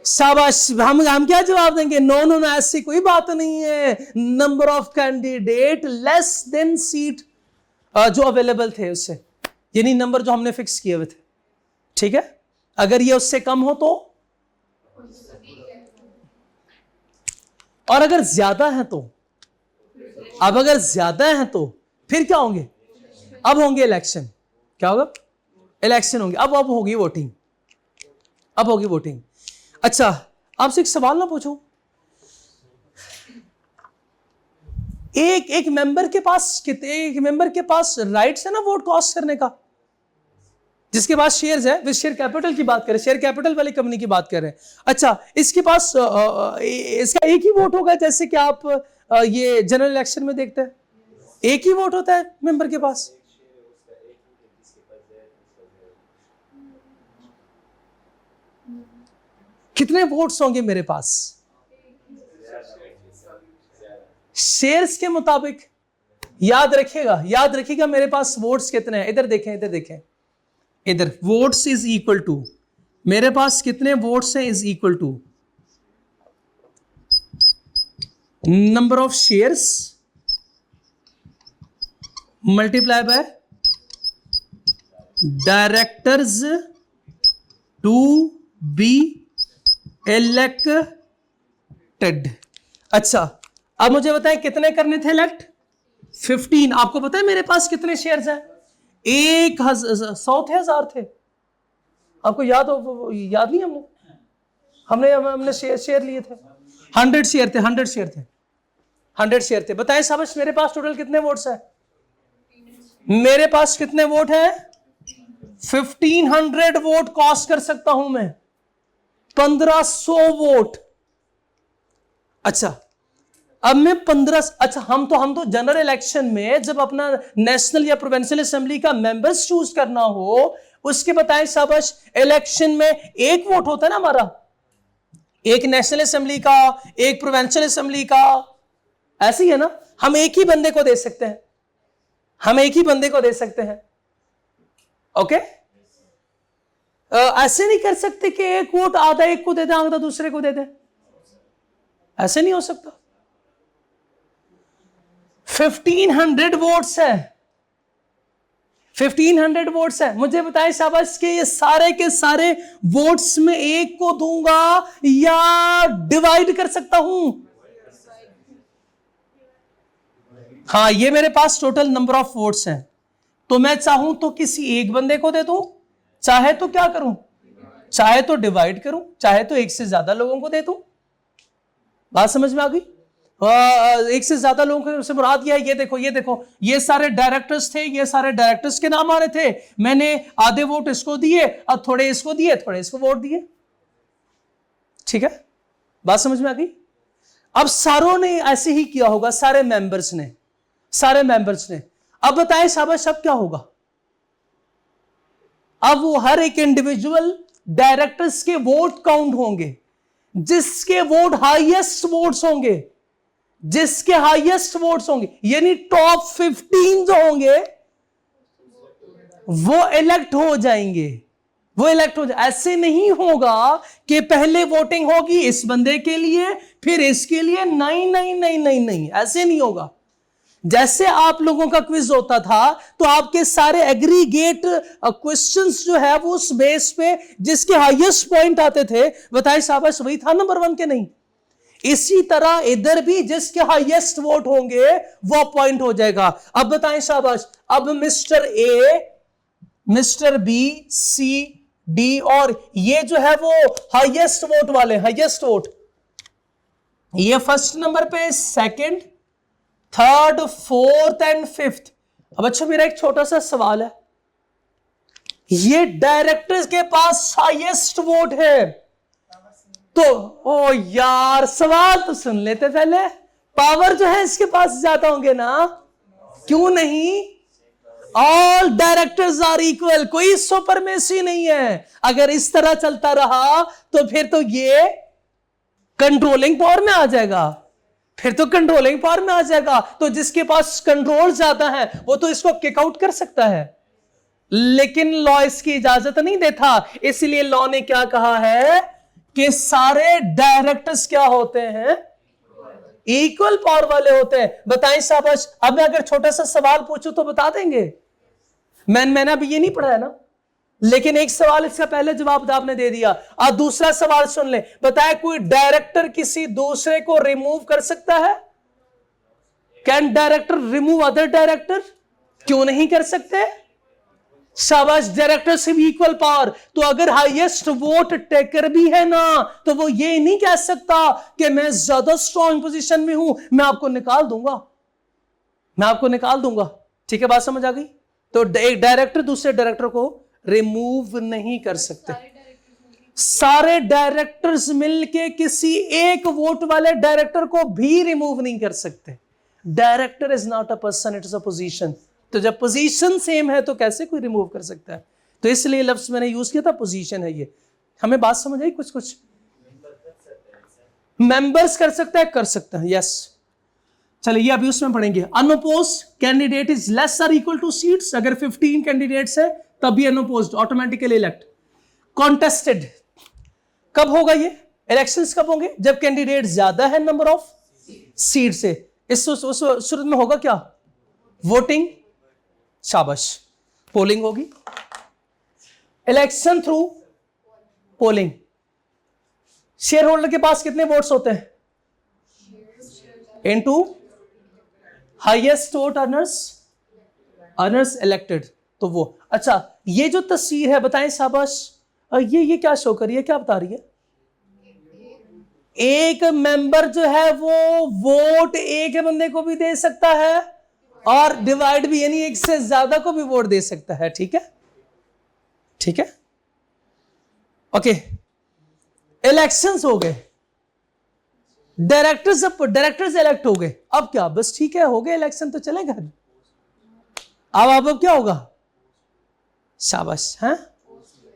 Speaker 1: शाबाश, हम क्या जवाब देंगे? नो, ऐसी कोई बात नहीं है। Number of candidate less than seat जो अवेलेबल थे उससे, यानी नंबर जो हमने फिक्स किए हुए थे। ठीक है, अगर ये उससे कम हो तो, और अगर ज्यादा है तो, अब अगर ज्यादा है तो फिर क्या होंगे? अब होंगे इलेक्शन। क्या होगा? इलेक्शन होंगे। अब होगी वोटिंग। अच्छा, आपसे एक सवाल ना पूछूं? एक मेंबर के पास राइट्स है ना वोट कास्ट करने का, जिसके पास शेयर्स है। विद शेयर कैपिटल की बात करें, शेयर कैपिटल वाली कंपनी की बात कर रहे हैं। अच्छा, इसके पास इसका एक ही वोट होगा, जैसे कि आप ये जनरल इलेक्शन में देखते हैं, एक ही वोट होता है मेंबर के पास। कितने वोट्स होंगे मेरे पास? शेयर्स के मुताबिक। याद रखिएगा मेरे पास वोट्स कितने हैं। इधर देखें, इधर वोट्स इज इक्वल टू, मेरे पास कितने वोट्स हैं is equal to number of shares multiply by directors to be elected. अच्छा, अब मुझे बताएं कितने करने थे इलेक्ट? 15। आपको पता है मेरे पास कितने शेयर्स हैं? 100 थे, 1000 थे। आपको याद नहीं? हमने शेयर लिए थे। 100 शेयर थे। बताएं शाबाश, मेरे पास टोटल कितने वोट्स हैं? मेरे पास कितने वोट हैं? 1500 वोट कास्ट कर सकता हूं मैं, 1500 वोट। अच्छा, अब मैं 15, अच्छा, हम तो जनरल इलेक्शन में जब अपना नेशनल या प्रोविंशियल असेंबली का मेंबर्स चूज करना हो, उसके बताएं शाबाश, इलेक्शन में एक वोट होता है ना हमारा, एक नेशनल असेंबली का, एक प्रोविंशियल असेंबली का, ऐसे ही है ना। हम एक ही बंदे को दे सकते हैं, ओके? ऐसे नहीं कर सकते कि एक वोट आधा एक को दे दे, आधा दूसरे को दे दे, ऐसे नहीं हो सकता। 1500 वोट्स है, 1500 वोट्स है। मुझे बताएं शाबाश के ये सारे के सारे वोट्स में एक को दूंगा या डिवाइड कर सकता हूं? हाँ, ये मेरे पास टोटल नंबर ऑफ वोट्स हैं, तो मैं चाहूं तो किसी एक बंदे को दे दूं, चाहे तो क्या करूं, चाहे तो डिवाइड करूं, चाहे तो एक से ज्यादा लोगों को दे दूं। बात समझ में आ गई? एक से ज्यादा लोगों से मुराद यह है, ये देखो ये देखो, ये सारे डायरेक्टर्स थे, ये सारे डायरेक्टर्स के नाम आ रहे थे, मैंने आधे वोट इसको दिए, अब थोड़े इसको दिए, थोड़े इसको वोट दिए। ठीक है, बात समझ में आ गई? अब सारों ने ऐसे ही किया होगा, सारे मेंबर्स ने। अब बताएं शाबाश, अब क्या होगा? अब वो हर एक इंडिविजुअल डायरेक्टर्स के वोट काउंट होंगे, जिसके वोट हाईएस्ट वोट्स होंगे, यानी टॉप 15 जो होंगे वो इलेक्ट हो जाएंगे। ऐसे नहीं होगा कि पहले वोटिंग होगी इस बंदे के लिए फिर इसके लिए, नहीं, ऐसे नहीं होगा। जैसे आप लोगों का क्विज होता था तो आपके सारे एग्रीगेट क्वेश्चंस जो है वो उस बेस पे जिसके हाईएस्ट पॉइंट आते थे, बताए शाबाश वही था नंबर 1 के नहीं? इसी तरह इधर भी जिसके हाईएस्ट वोट होंगे वो पॉइंट हो जाएगा। अब बताएं शाबाश, अब mister A, mister B, C, D और ये जो है वो हाईएस्ट वोट वाले, हाईएस्ट वोट, ये फर्स्ट नंबर पे, second, third, fourth and fifth. अब अच्छा मेरा एक छोटा सा सवाल है, ये डायरेक्टर्स के पास हाईएस्ट वोट है तो ओ यार सवाल तो सुन लेते पहले, पावर जो है इसके पास ज्यादा होंगे ना? क्यों नहीं? ऑल डायरेक्टर्स आर इक्वल, कोई सुपरमेसी नहीं है। अगर इस तरह चलता रहा तो फिर तो ये कंट्रोलिंग पावर में आ जाएगा, तो जिसके पास कंट्रोल ज्यादा है वो तो इसको किक आउट कर सकता है, लेकिन लॉ इसकी इजाजत नहीं देता। इसलिए लॉ ने क्या कहा है कि सारे डायरेक्टर्स क्या होते हैं? इक्वल पावर वाले होते हैं। बताएं शाबाश, अब मैं अगर छोटा सा सवाल पूछूं तो बता देंगे? मैंने अभी ये नहीं पढ़ा है ना, लेकिन एक सवाल इसका पहले जवाब आपने दे दिया। अब दूसरा सवाल सुन ले, बताए कोई डायरेक्टर किसी दूसरे को रिमूव कर सकता है? Can director remove other director? क्यों नहीं कर सकते? शाबाश, डायरेक्टर से भी इक्वल पावर। तो अगर हाईएस्ट वोट टेकर भी है ना तो वो ये नहीं कह सकता कि मैं ज्यादा स्ट्रॉन्ग पोजीशन में हूं, मैं आपको निकाल दूंगा। ठीक है, बात समझ आ गई? तो एक डायरेक्टर दूसरे डायरेक्टर को रिमूव नहीं कर सकते। सारे डायरेक्टर्स मिलके किसी एक वोट वाले डायरेक्टर को भी रिमूव नहीं कर सकते। Director is not a person, it is a position. तो जब पोजीशन सेम है तो कैसे कोई रिमूव कर सकता है? तो इसलिए लफ्ज मैंने यूज किया था, पोजीशन है ये। हमें बात समझ आई? कुछ मेंबर्स कर सकते हैं, यस। चलिए ये अभी उसमें पढ़ेंगे। अनअपोज्ड कैंडिडेट इज लेस और इक्वल टू सीट्स। अगर 15 कैंडिडेट्स है तब भी अनअपोज्ड ऑटोमेटिकली इलेक्ट। कॉन्टेस्टेड कब होगा ये? इलेक्शंस कब होंगे? जब कैंडिडेट ज्यादा है नंबर ऑफ सीट से। इस सूरत में होगा क्या? वोटिंग, शाबाश, पोलिंग होगी। Election through polling. Share holder के पास कितने वोट्स होते हैं? Into highest vote earners elected. तो वो अच्छा, ये जो तस्वीर है बताएं शाबाश, ये क्या शो कर रही है, क्या बता रही है? एक मेंबर जो है वो वोट एक बंदे को भी दे सकता है और डिवाइड भी, यानी एक से ज्यादा को भी वोट दे सकता है। ठीक है, ओके। इलेक्शंस हो गए, डायरेक्टर्स इलेक्ट हो गए। अब क्या? बस ठीक है, हो गए इलेक्शन तो चलेगा। अब क्या होगा? शाबाश, हैं?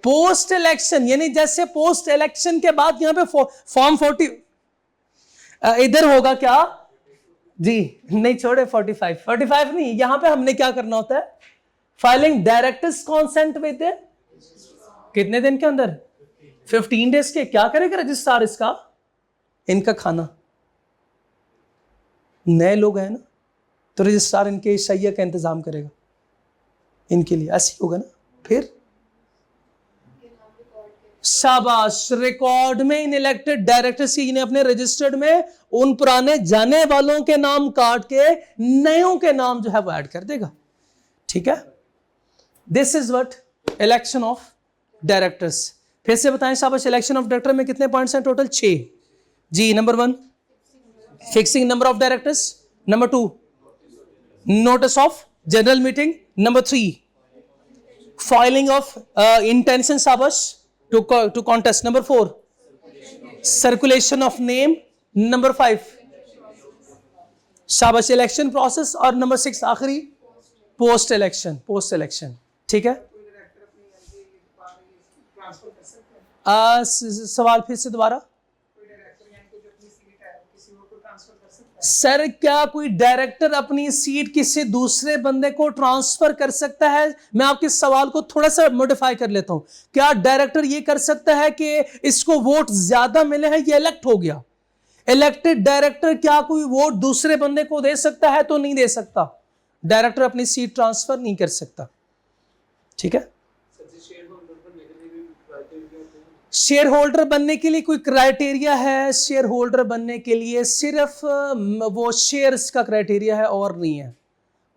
Speaker 1: पोस्ट इलेक्शन, यानी जैसे पोस्ट इलेक्शन के बाद यहां पे फॉर्म 40 इधर होगा क्या जी? नहीं छोड़े, 45 नहीं, यहां पे हमने क्या करना होता है? फाइलिंग डायरेक्टर्स कॉन्सेंट विद कितने दिन के अंदर? 15 डेज के। क्या करेगा रजिस्ट्रार? इसका इनका खाना, नए लोग हैं ना, तो रजिस्ट्रार इनके शैया का इंतजाम करेगा। इनके लिए ऐसे ही होगा ना। फिर शाबाश, रिकॉर्ड में इन इलेक्टेड डायरेक्टर्स की, इन्हें अपने रजिस्टर्ड में उन पुराने जाने वालों के नाम काट के नयों के नाम जो है वो ऐड कर देगा। ठीक है, this is what election of directors. फिर से बताएं शाबाश, इलेक्शन ऑफ डायरेक्टर में कितने पॉइंट्स हैं टोटल? 6 जी। Number 1 fixing number of directors, number 2 notice of general meeting, number 3 filing of intention शाबाश to contest, number 4 circulation of name, number 5 शाबाश इलेक्शन प्रोसेस, और नंबर 6 आखिरी पोस्ट इलेक्शन। ठीक है, सवाल फिर से दोबारा। सर क्या कोई डायरेक्टर अपनी सीट किसी दूसरे बंदे को ट्रांसफर कर सकता है? मैं आपके सवाल को थोड़ा सा मॉडिफाई कर लेता हूं। क्या डायरेक्टर ये कर सकता है कि इसको वोट ज्यादा मिले हैं, ये इलेक्ट हो गया, इलेक्टेड डायरेक्टर क्या कोई वोट दूसरे बंदे को दे सकता है? तो नहीं दे सकता। डायरेक्टर अपनी सीट ट्रांसफर नहीं कर सकता। ठीक है, शेयर होल्डर बनने के लिए कोई क्राइटेरिया है? शेयर होल्डर बनने के लिए सिर्फ वो शेयर्स का क्राइटेरिया है और नहीं है।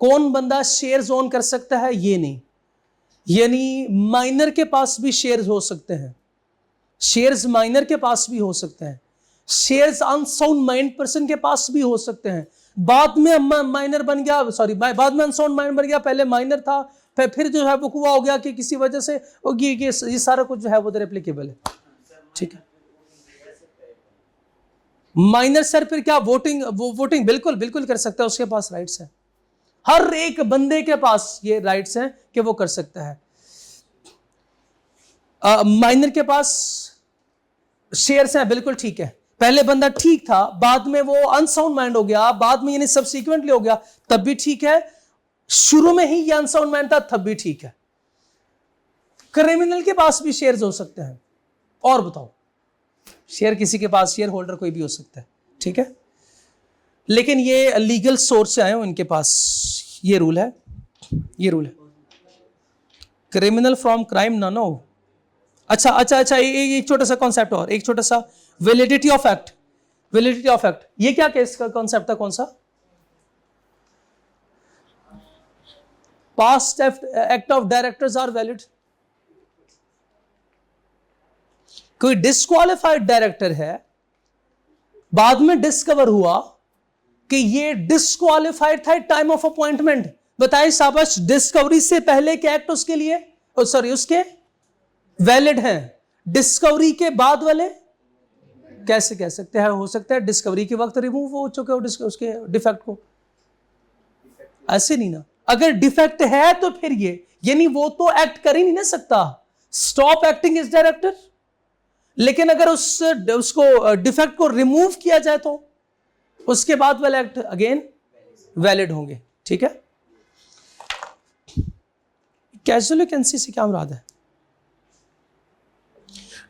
Speaker 1: कौन बंदा शेयर्स ओन कर सकता है ये नहीं, यानी माइनर के पास भी शेयर्स हो सकते हैं, शेयर्स माइनर के पास भी हो सकते हैं, शेयर्स अनसाउंड माइंड पर्सन के पास भी हो सकते हैं। बाद में माइनर बन गया, सॉरी बाद में अनसाउंड माइंड बन गया, पहले माइनर था, फिर जो है वो हुआ हो गया कि किसी वजह से ये सारा कुछ जो है वो एप्लीकेबल है। ठीक है, माइनर सर फिर क्या वोटिंग बिल्कुल कर सकता है, उसके पास राइट्स है, हर एक बंदे के पास ये राइट्स हैं कि वो कर सकता है। माइनर के पास शेयर्स हैं, बिल्कुल ठीक है। पहले बंदा ठीक था, बाद में वो अनसाउंड माइंड हो गया, बाद में यानी सब्सिक्वेंटली हो गया, तब भी ठीक है। शुरू में ही ये अनसाउंड माइंड था, तब भी ठीक है। क्रिमिनल के पास भी शेयर्स हो सकते हैं। और बताओ, शेयर किसी के पास, शेयर होल्डर कोई भी हो सकता है। ठीक है, लेकिन ये लीगल सोर्स से आए हो इनके पास, ये रूल है, क्रिमिनल फ्रॉम क्राइम ना नो। अच्छा, एक छोटा सा कॉन्सेप्ट और, एक छोटा सा, वैलिडिटी ऑफ एक्ट। ये क्या केस का कॉन्सेप्ट था? कौन सा? Past act of directors are valid. कोई डिस्क्वालिफाइड डायरेक्टर है, बाद में डिस्कवर हुआ कि ये डिस्क्वालिफाइड था टाइम ऑफ अपॉइंटमेंट। बताइए शाबाश, डिस्कवरी से पहले के एक्ट उसके लिए उसके वैलिड हैं, डिस्कवरी के बाद वाले कैसे कह सकते हैं? हो सकता है डिस्कवरी के वक्त रिमूव हो चुके हो उसके डिफेक्ट को, ऐसे नहीं ना। अगर डिफेक्ट है तो फिर ये, यानी वो तो एक्ट कर ही नहीं ना सकता, स्टॉप एक्टिंग इज डायरेक्टर। लेकिन अगर उसको डिफेक्ट को रिमूव किया जाए तो उसके बाद वाले एक्ट अगेन वैलिड होंगे। ठीक है, कैजुअल वैकेंसी से क्या मुराद है?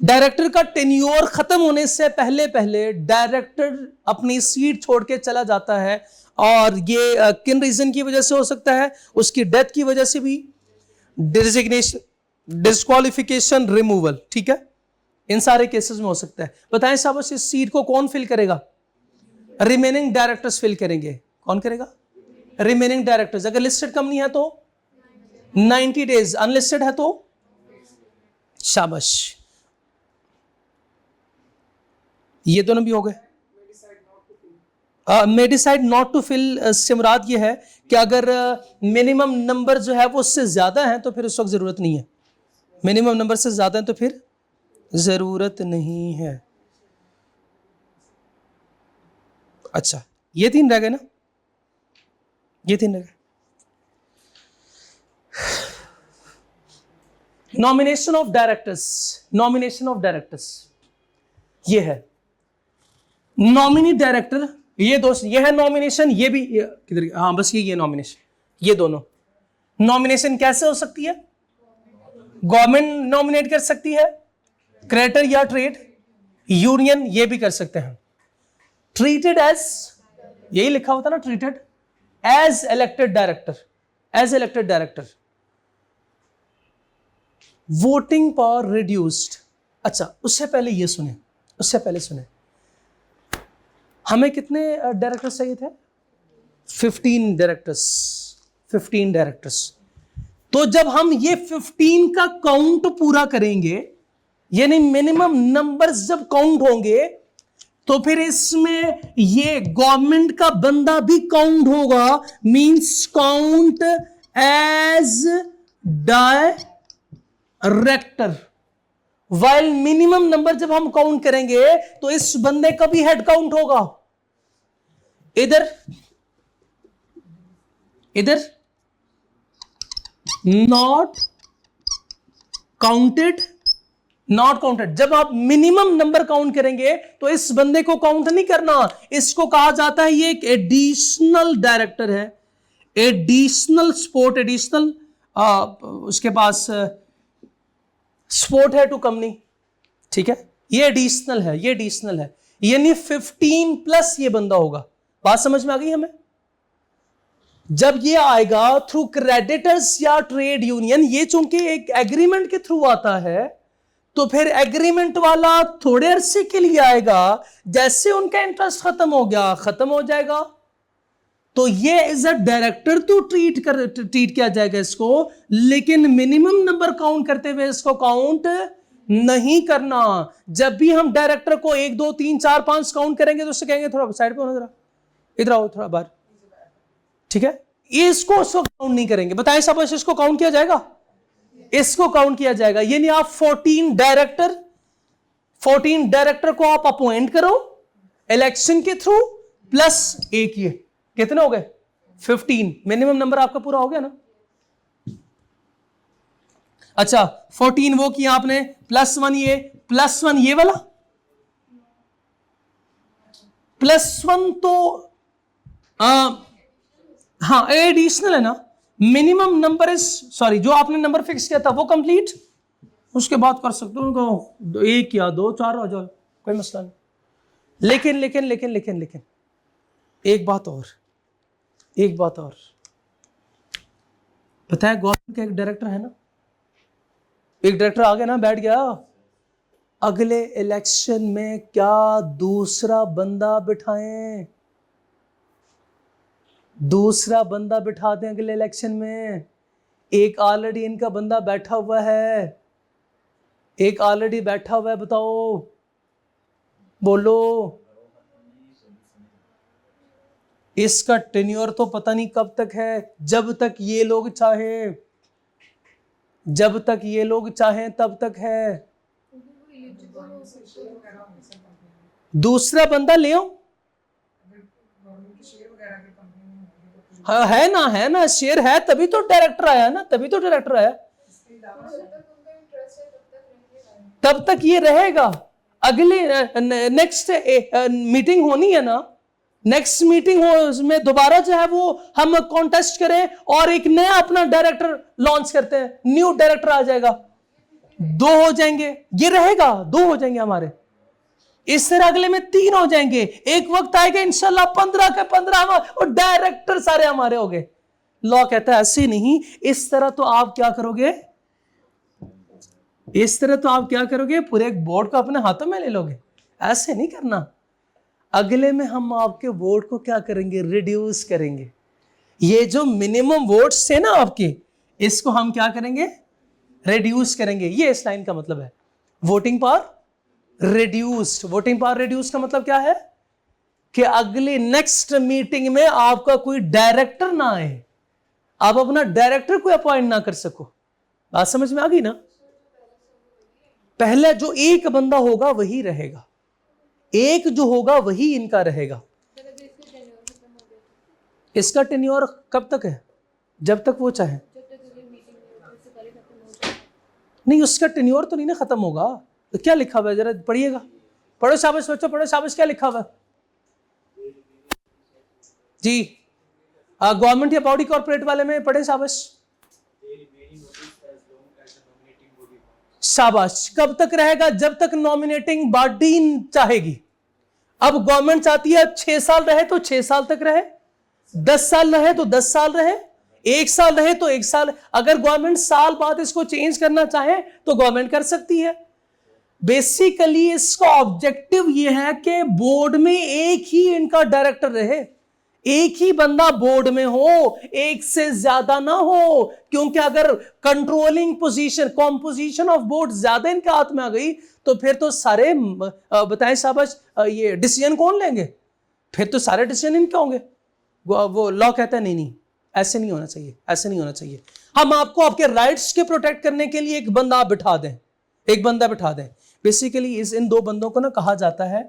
Speaker 1: डायरेक्टर का टेन्योर खत्म होने से पहले डायरेक्टर अपनी सीट छोड़ के चला जाता है, और ये किन रीजन की वजह से हो सकता है? उसकी डेथ की वजह से भी, डिजिग्नेशन, डिस्क्वालिफिकेशन, रिमूवल। ठीक है, इन सारे केसेस में हो सकता है। बताएं साहब, इस सीट को कौन फिल करेगा? रिमेनिंग डायरेक्टर्स फिल करेंगे। कौन करेगा? Remaining directors. अगर लिस्टेड कंपनी है तो 90 डेज, अनलिस्टेड है तो शाबाश, ये दोनों भी हो गए। मे डिसाइड नॉट टू फिल से मुराद ये है कि अगर मिनिमम नंबर जो है वो उससे ज्यादा है तो फिर उस वक्त जरूरत नहीं है। मिनिमम नंबर से ज्यादा है तो फिर जरूरत नहीं है। अच्छा, ये 3 रह गए ना, ये 3 रह गए। नॉमिनेशन ऑफ डायरेक्टर्स, ये है नॉमिनी डायरेक्टर, ये दोस्त, ये है नॉमिनेशन, ये भी किधर? हाँ बस ये नॉमिनेशन, ये दोनों। नॉमिनेशन कैसे हो सकती है? गवर्नमेंट नॉमिनेट कर सकती है, क्रेडिटर या ट्रेड यूनियन ये भी कर सकते हैं। ट्रीटेड एज, यही लिखा होता ना, treated as elected director, voting power reduced. अच्छा, उससे पहले ये सुने, उससे पहले सुने, हमें कितने डायरेक्टर्स चाहिए थे? 15 डायरेक्टर्स, 15 डायरेक्टर्स। तो जब हम ये 15 का काउंट पूरा करेंगे, यानी मिनिमम नंबर्स जब काउंट होंगे, तो फिर इसमें ये गवर्नमेंट का बंदा भी काउंट होगा, means count as director. While minimum number जब हम काउंट करेंगे तो इस बंदे का भी हेड काउंट होगा। इधर इधर नॉट काउंटेड, नॉट काउंटेड। जब आप मिनिमम नंबर काउंट करेंगे तो इस बंदे को काउंट नहीं करना, इसको कहा जाता है ये एक एडिशनल डायरेक्टर है, एडिशनल सपोर्ट, एडिशनल उसके पास सपोर्ट है टू कंपनी, ठीक है, ये एडिशनल है, ये एडिशनल है, यानी 15 प्लस ये बंदा होगा। बात समझ में आ गई हमें? जब ये आएगा थ्रू क्रेडिटर्स या ट्रेड यूनियन, ये चूंकि एक एग्रीमेंट के थ्रू आता है, तो फिर एग्रीमेंट वाला थोड़े अरसे के लिए आएगा, जैसे उनका इंटरेस्ट खत्म हो गया, खत्म हो जाएगा, तो ये एज अ डायरेक्टर तो ट्रीट किया जाएगा इसको, लेकिन मिनिमम नंबर काउंट करते हुए इसको काउंट नहीं करना। जब भी हम डायरेक्टर को 1 2 3 4 5 काउंट करेंगे तो उससे कहेंगे थोड़ा साइड पे होना, जरा इधर आओ, थोड़ा बाहर, ठीक है, इसको काउंट नहीं करेंगे। बताएं सब, इसको काउंट किया जाएगा, इसको काउंट किया जाएगा। यानी आप 14 डायरेक्टर को आप अपॉइंट करो इलेक्शन के थ्रू, प्लस एक ये कितने हो गए? 15। मिनिमम नंबर आपका पूरा हो गया ना? अच्छा, 14 वो किया आपने, +1 ये, +1 ये वाला, +1 तो हाँ एडिशनल है ना। मिनिमम नंबर इज, सॉरी, जो आपने नंबर फिक्स किया था वो कंप्लीट, उसके बाद कर सकते हो उनको 1 या 2 4 हो जाओ, कोई मसला नहीं। लेकिन लेकिन लेकिन लेकिन लेकिन एक बात और, एक बात और, पता है गवर्नमेंट का एक डायरेक्टर है ना, एक डायरेक्टर आ गया ना, बैठ गया, अगले इलेक्शन में क्या दूसरा बंदा बिठाएं, दूसरा बंदा बिठा दें अगले इलेक्शन में। एक ऑलरेडी इनका बंदा बैठा हुआ है, एक ऑलरेडी बैठा हुआ है, बताओ बोलो। इसका टेन्योर तो पता नहीं कब तक है, जब तक ये लोग चाहें, जब तक ये लोग चाहें तब तक है। दूसरा बंदा ले आओ, हाँ है ना, शेयर है तभी तो डायरेक्टर आया ना, तभी तो डायरेक्टर आया, तब तक ये रहेगा। अगले नेक्स्ट मीटिंग होनी है ना, नेक्स्ट मीटिंग हो, उसमें दोबारा जो है वो हम कॉन्टेस्ट करें और एक नया अपना डायरेक्टर लॉन्च करते हैं, न्यू डायरेक्टर आ जाएगा, 2 हो जाएंगे, ये रहेगा, 2 हो जाएंगे हमारे, इस तरह अगले में 3 हो जाएंगे। एक वक्त आएगा इंशाल्लाह 15 के 15 और डायरेक्टर सारे हमारे हो गए। लॉ कहता है ऐसे नहीं, इस तरह तो आप क्या करोगे, इस तरह तो आप क्या करोगे, पूरे एक बोर्ड को अपने हाथों में ले लोगे, ऐसे नहीं करना। अगले में हम आपके वोट को क्या करेंगे, रिड्यूस करेंगे। ये जो मिनिमम वोट्स थे ना आपके, इसको हम क्या करेंगे, रिड्यूस करेंगे। ये इस लाइन का मतलब है, voting power reduced. Voting power reduce का मतलब क्या है कि अगली नेक्स्ट मीटिंग में आपका कोई डायरेक्टर ना आए, आप अपना डायरेक्टर को अपॉइंट ना कर सको। बात समझ में आ गई ना? पहले जो एक बंदा होगा वही रहेगा, एक जो होगा वही इनका रहेगा। इसका टेन्योर कब तक है? जब तक वो चाहे। नहीं, उसका टेन्योर तो नहीं ना खत्म होगा। तो क्या लिखा हुआ है, जरा पढ़िएगा, पढ़ो शाबाश बच्चों, पढ़ो शाबाश, क्या लिखा हुआ है जी? गवर्नमेंट या बॉडी कॉर्पोरेट वाले में पढ़े शाबाश, शाबाश। कब तक रहेगा? जब तक नॉमिनेटिंग बॉडी चाहेगी। अब गवर्नमेंट चाहती है 6 साल रहे तो 6 साल तक रहे, 10 साल रहे तो 10 साल रहे, 1 साल रहे तो 1 साल, अगर गवर्नमेंट साल बाद इसको चेंज करना चाहे तो गवर्नमेंट कर सकती है। बेसिकली इसका ऑब्जेक्टिव यह है कि बोर्ड में एक ही इनका डायरेक्टर रहे, एक ही बंदा बोर्ड में हो, एक से ज्यादा ना हो, क्योंकि अगर controlling position, composition of board ज्यादा इनके हाथ में आ गई तो फिर तो सारे बताएं शाबाश, ये डिसीजन कौन लेंगे, फिर तो सारे डिसीजन इनके होंगे। वो लॉ कहता है नहीं नहीं, ऐसे नहीं होना चाहिए, ऐसे नहीं होना चाहिए। हम आपको आपके राइट्स के प्रोटेक्ट करने के लिए एक बंदा बिठा दें, एक बंदा बिठा दें। बेसिकली इन 2 बंदों को ना कहा जाता है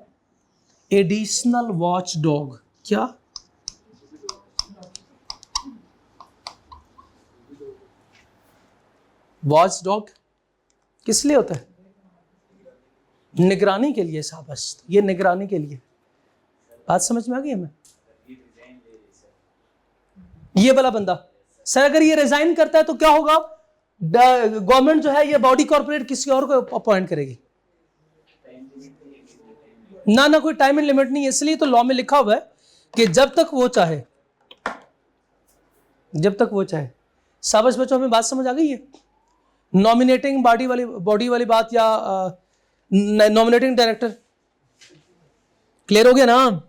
Speaker 1: एडिशनल वॉच डॉग। क्या? वॉच डॉग किस लिए होता है? निगरानी के लिए। शाबाश, ये निगरानी के लिए। बात समझ में आ गई हमें? ये वाला बंदा सर अगर ये रिजाइन करता है तो क्या होगा? गवर्नमेंट जो है ये बॉडी कॉर्पोरेट किसी और को अपॉइंट करेगी ना, ना कोई टाइम एंड लिमिट नहीं है। इसलिए तो लॉ में लिखा हुआ है कि जब तक वो चाहे, जब तक वो चाहे। शाबाश बच्चों, हमें बात समझ आ गई है? नॉमिनेटिंग बॉडी वाली बात या नॉमिनेटिंग डायरेक्टर क्लियर हो गया ना?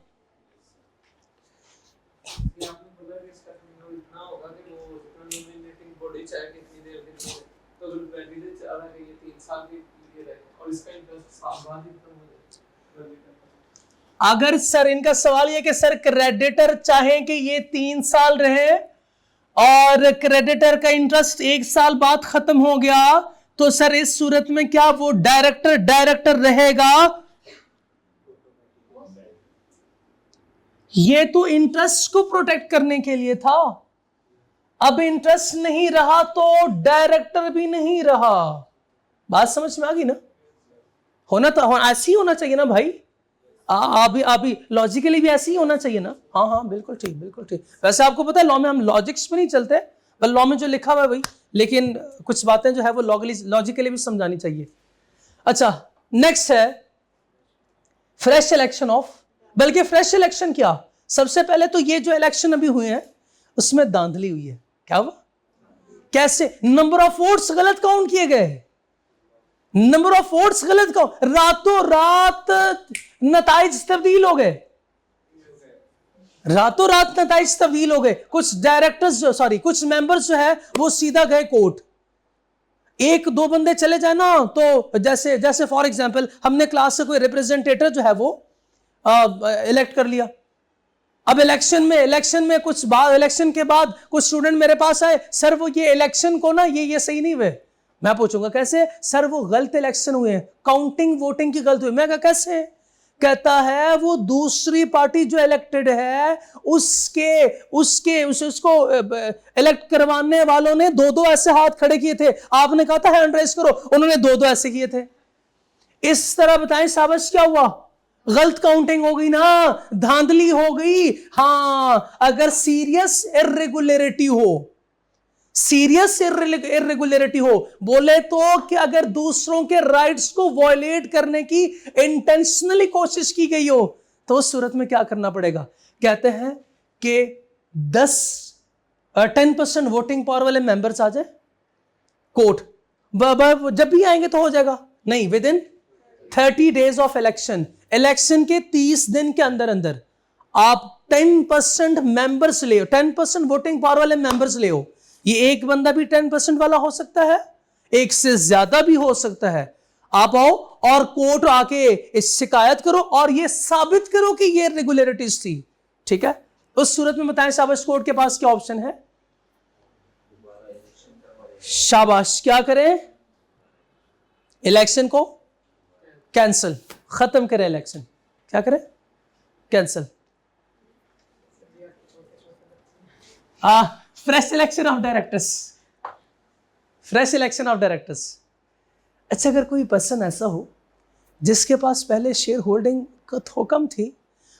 Speaker 1: अगर सर इनका सवाल ये कि सर क्रेडिटर चाहे कि ये 3 साल रहे और क्रेडिटर का इंटरेस्ट 1 साल बाद खत्म हो गया, तो सर इस सूरत में क्या वो डायरेक्टर रहेगा? ये तो इंटरेस्ट को प्रोटेक्ट करने के लिए था, अब इंटरेस्ट नहीं रहा तो डायरेक्टर भी नहीं रहा। बात समझ में आ गई ना? होना तो ऐसे ही होना चाहिए ना भाई, अभी लॉजिकली भी ऐसे ही होना चाहिए ना। हाँ हाँ बिल्कुल ठीक, बिल्कुल ठीक। वैसे आपको पता है लॉ में हम लॉजिक्स पे नहीं चलते, बल लॉ में जो लिखा हुआ है भाई, लेकिन कुछ बातें जो है वो लॉजिकली भी समझानी चाहिए। अच्छा, नेक्स्ट है फ्रेश इलेक्शन ऑफ, बल्कि फ्रेश इलेक्शन क्या, सबसे पहले तो ये जो इलेक्शन अभी हुए हैं उसमें धांधली हुई है। क्या हुआ? कैसे? नंबर ऑफ वोट्स गलत काउंट किए गए, नंबर ऑफ वोट्स गलत काउंट, रातों रात नताइज तब्दील हो गए, रातों रात नताइज तब्दील हो गए। कुछ डायरेक्टर्स कुछ मेंबर्स जो है वो सीधा गए कोर्ट। 1-2 बंदे चले जाए ना, तो जैसे फॉर एग्जांपल हमने क्लास से कोई रिप्रेजेंटेटिव जो है वो इलेक्ट कर लिया। अब इलेक्शन में कुछ बाद, इलेक्शन के बाद कुछ स्टूडेंट मेरे पास आए, सर वो ये इलेक्शन को ना ये सही नहीं हुए। मैं पूछूंगा कैसे? सर वो गलत इलेक्शन हुए हैं, काउंटिंग वोटिंग की गलत हुई। मैं कहा कैसे? कहता है वो दूसरी पार्टी जो इलेक्टेड है उसको इलेक्ट करवाने वालों ने 2-2 ऐसे हाथ खड़े किए थे, आपने कहा था हैंड रेज करो, उन्होंने 2-2 ऐसे किए थे। इस तरह बताएं शाबाश क्या हुआ? गलत काउंटिंग हो गई ना, धांधली हो गई। हां, अगर सीरियस इर्रेगुलरिटी हो, सीरियस इर्रेगुलरिटी हो, बोले तो कि अगर दूसरों के राइट्स को वायलेट करने की इंटेंशनली कोशिश की गई हो, तो उस सूरत में क्या करना पड़ेगा? कहते हैं कि 10% वोटिंग पावर वाले मेंबर्स आ जाए कोर्ट, जब भी आएंगे तो हो जाएगा। नहीं, with in 30 days of election, election के 30 दिन के अंदर अंदर आप 10% मेंबर्स ले, 10% वोटिंग पावर वाले मेंबर्स ले हो। ये एक बंदा भी 10% वाला हो सकता है, एक से ज्यादा भी हो सकता है। आप आओ और कोर्ट आके शिकायत करो और ये साबित करो कि ये रेगुलरिटीज थी, ठीक है? उस सूरत में बताएं शाबाश कोर्ट के पास क्या ऑप्शन है? शाबाश, क्या करें? इलेक्शन को कैंसिल, खत्म करें इलेक्शन। क्या करें? Cancel. Fresh election of directors, fresh election of directors. अच्छा, अगर कोई पर्सन ऐसा हो जिसके पास पहले शेयर होल्डिंग तो कम थी,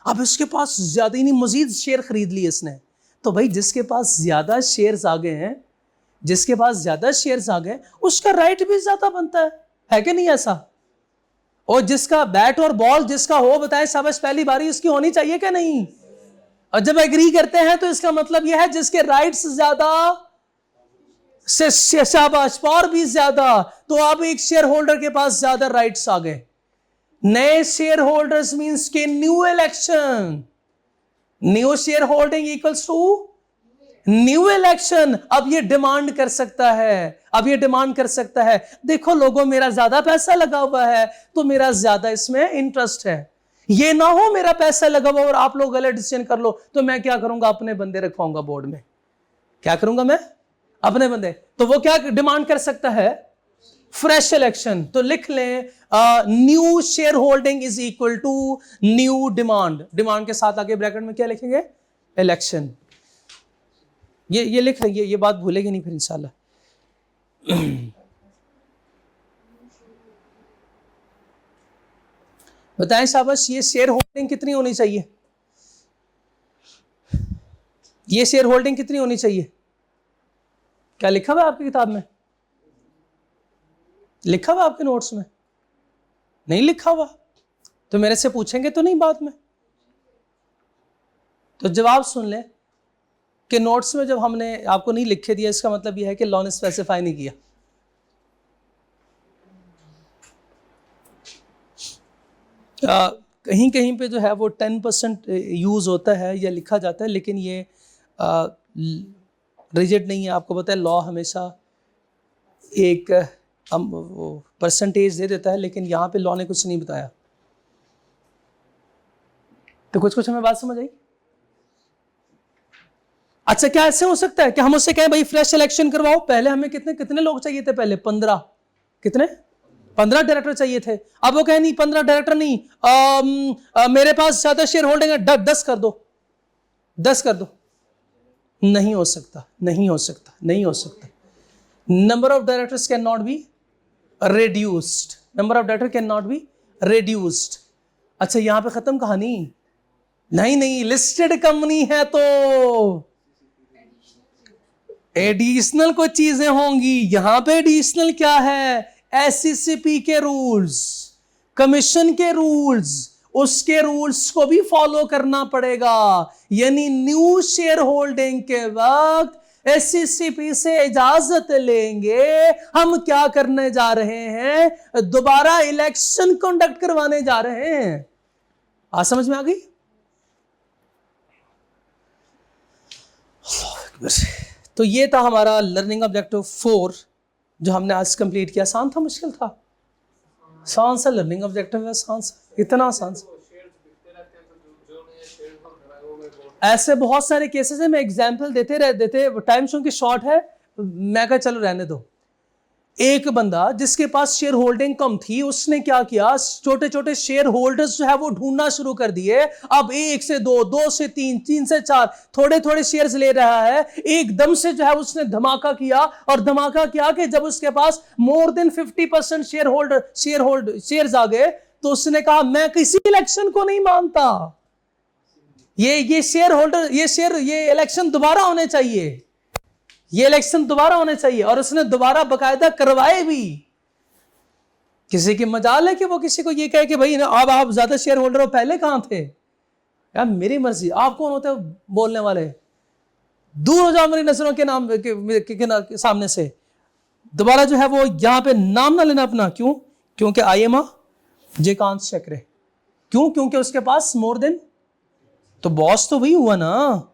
Speaker 1: अब इसके पास ज्यादा ही नहीं, मजीद शेयर खरीद लिए इसने, तो भाई जिसके पास ज्यादा शेयर्स आ गए हैं, जिसके पास ज्यादा शेयर्स आ गए उसका राइट भी ज्यादा बनता है कि नहीं ऐसा? और जिसका बैट और बॉल जिसका हो, बताए शाबाश पहली बारी उसकी होनी चाहिए क्या नहीं? और जब एग्री करते हैं तो इसका मतलब यह है जिसके राइट्स ज्यादा से शाबाश पावर भी ज्यादा, तो अब एक शेयर होल्डर के पास ज्यादा राइट्स आ गए। नए शेयर होल्डर्स मींस के new election, new share holding equals to new election. अब ये डिमांड कर सकता है, अब ये डिमांड कर सकता है, देखो लोगों मेरा ज्यादा पैसा लगा हुआ है तो मेरा ज्यादा इसमें इंटरेस्ट है। ये ना हो मेरा पैसा लगा हुआ और आप लोग गलत डिसीजन कर लो तो मैं क्या करूंगा, अपने बंदे रखवाऊंगा बोर्ड में। क्या करूंगा मैं, अपने बंदे। तो वो क्या डिमांड कर सकता है, फ्रेश इलेक्शन। तो लिख लें new share holding is equal to new demand. Demand के साथ आगे ब्रैकेट में क्या लिखेंगे, इलेक्शन। ये लिख लेंगे, ये बात भूलेंगे नहीं फिर इंशाल्लाह। बताएं शाबाश, ये शेयर होल्डिंग कितनी होनी चाहिए, ये शेयर होल्डिंग कितनी होनी चाहिए? क्या लिखा हुआ है आपकी किताब में, लिखा हुआ आपके नोट्स में? नहीं लिखा हुआ तो मेरे से पूछेंगे तो नहीं बाद में? तो जवाब सुन ले कि नोट्स में जब हमने आपको नहीं लिखे दिया इसका मतलब यह है कि लॉ ने स्पेसिफाई नहीं किया। कहीं कहीं पे जो है वो 10% यूज़ होता है या लिखा जाता है, लेकिन ये रिजिड नहीं है। आपको पता है लॉ हमेशा एक परसेंटेज दे देता है, लेकिन यहाँ पे लॉ ने कुछ नहीं बताया। तो कुछ हमें बात समझ आई? अच्छा, क्या ऐसे हो सकता है कि हम उससे कहें भाई फ्रेश इलेक्शन करवाओ? पहले हमें कितने लोग चाहिए थे, पहले 15, कितने 15 डायरेक्टर चाहिए थे। अब वो कहे नहीं 15 डायरेक्टर नहीं, मेरे पास ज्यादा शेयर होल्डिंग है, 10 कर दो, 10 कर दो। नहीं हो सकता, नहीं हो सकता, नहीं हो सकता। Number of directors can not be reduced, number of director can not be reduced। अच्छा, यहां पे खत्म कहानी? नहीं, लिस्टेड कंपनी है तो एडिशनल कोई चीजें होंगी। यहां पे एडिशनल क्या है, एससीसीपी के रूल्स, कमीशन के रूल्स, उसके रूल्स को भी फॉलो करना पड़ेगा। यानी न्यू शेयर होल्डिंग के वक्त एससीसीपी से इजाजत लेंगे। हम क्या करने जा रहे हैं, दोबारा इलेक्शन कंडक्ट करवाने जा रहे हैं। आज समझ में आ गई? तो ये था हमारा लर्निंग ऑब्जेक्टिव 4 जो हमने आज कंप्लीट किया। आसान था, मुश्किल था? आसान सा लर्निंग ऑब्जेक्टिव है, आसान सा, इतना आसान सा। ऐसे बहुत सारे केसेस हैं, मैं एग्जांपल देते टाइम चूंकि शॉर्ट है मैं कहा चलो रहने दो। एक बंदा जिसके पास शेयर होल्डिंग कम थी, उसने क्या किया, छोटे छोटे शेयर होल्डर्स जो है वो ढूंढना शुरू कर दिए। अब 1 से 2, 2 से 3, 3 से 4 थोड़े थोड़े शेयर्स ले रहा है। एकदम से जो है उसने धमाका किया, और धमाका किया कि जब उसके पास मोर देन 50% शेयर्स आ गए तो उसने कहा मैं किसी इलेक्शन को नहीं मानता, ये शेयर होल्डर ये इलेक्शन दोबारा होने चाहिए, ये इलेक्शन दोबारा होने चाहिए। और उसने दोबारा बकायदा करवाए भी। किसी की मजाल है कि वो किसी को ये कहे कि भाई अब आप ज्यादा शेयर होल्डर हो, पहले कहां थे? यार मेरी मर्जी, आप कौन होते हो बोलने वाले? दूर हो जाओ मेरी नजरों के नाम के सामने से। दोबारा जो है वो यहां पे नाम ना लेना अपना। क्यों? क्योंकि आई एम जे कांत चक्रे। क्यों? क्योंकि उसके पास मोर देन, तो बॉस तो वही हुआ ना।